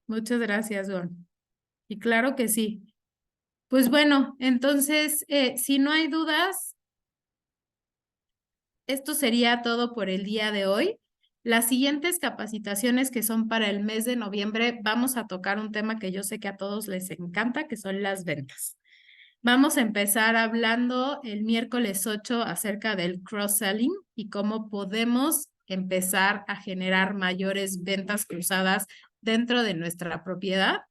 Muchas gracias, Don. Y claro que sí. Pues bueno, entonces, si no hay dudas, esto sería todo por el día de hoy. Las siguientes capacitaciones que son para el mes de noviembre, vamos a tocar un tema que yo sé que a todos les encanta, que son las ventas. Vamos a empezar hablando el miércoles 8 acerca del cross-selling y cómo podemos empezar a generar mayores ventas cruzadas dentro de nuestra propiedad.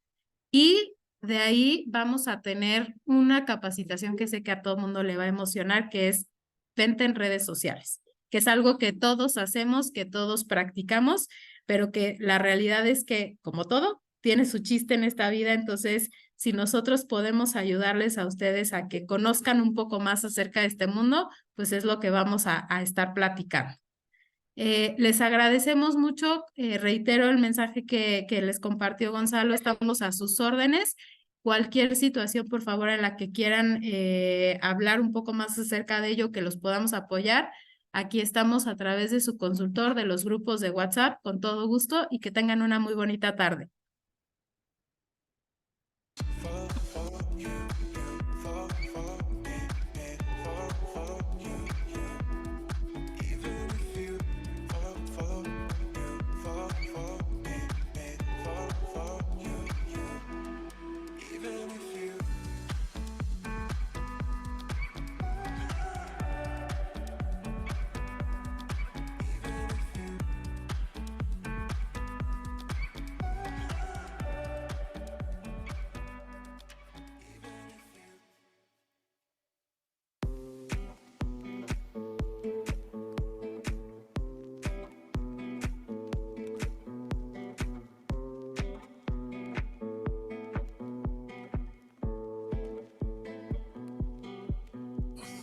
Y de ahí vamos a tener una capacitación que sé que a todo mundo le va a emocionar, que es venta en redes sociales, que es algo que todos hacemos, que todos practicamos, pero que la realidad es que, como todo, tiene su chiste en esta vida. Entonces, si nosotros podemos ayudarles a ustedes a que conozcan un poco más acerca de este mundo, pues es lo que vamos a estar platicando. Les agradecemos mucho, reitero el mensaje que les compartió Gonzalo, estamos a sus órdenes. Cualquier situación, por favor, en la que quieran hablar un poco más acerca de ello, que los podamos apoyar. Aquí estamos a través de su consultor, de los grupos de WhatsApp, con todo gusto y que tengan una muy bonita tarde.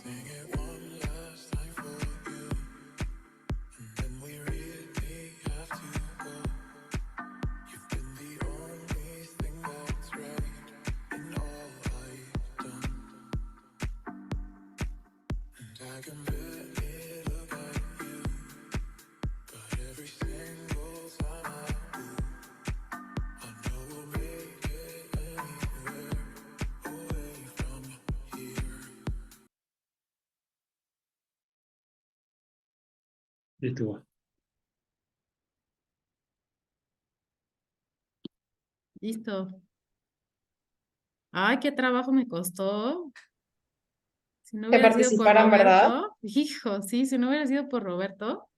Sing it one last time for you, and then we really have to go. You've been the only thing that's right in all I've done, and I can barely look at you, but every single time I do, I know we'll make it anywhere away from here. Y tú. Listo. Ay, qué trabajo me costó. Si no Que hubiera sido por participaran, ¿verdad? Roberto, hijo, sí, si no hubiera sido por Roberto.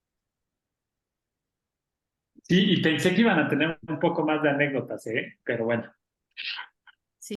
Sí, y pensé que iban a tener un poco más de anécdotas, ¿eh? Pero bueno.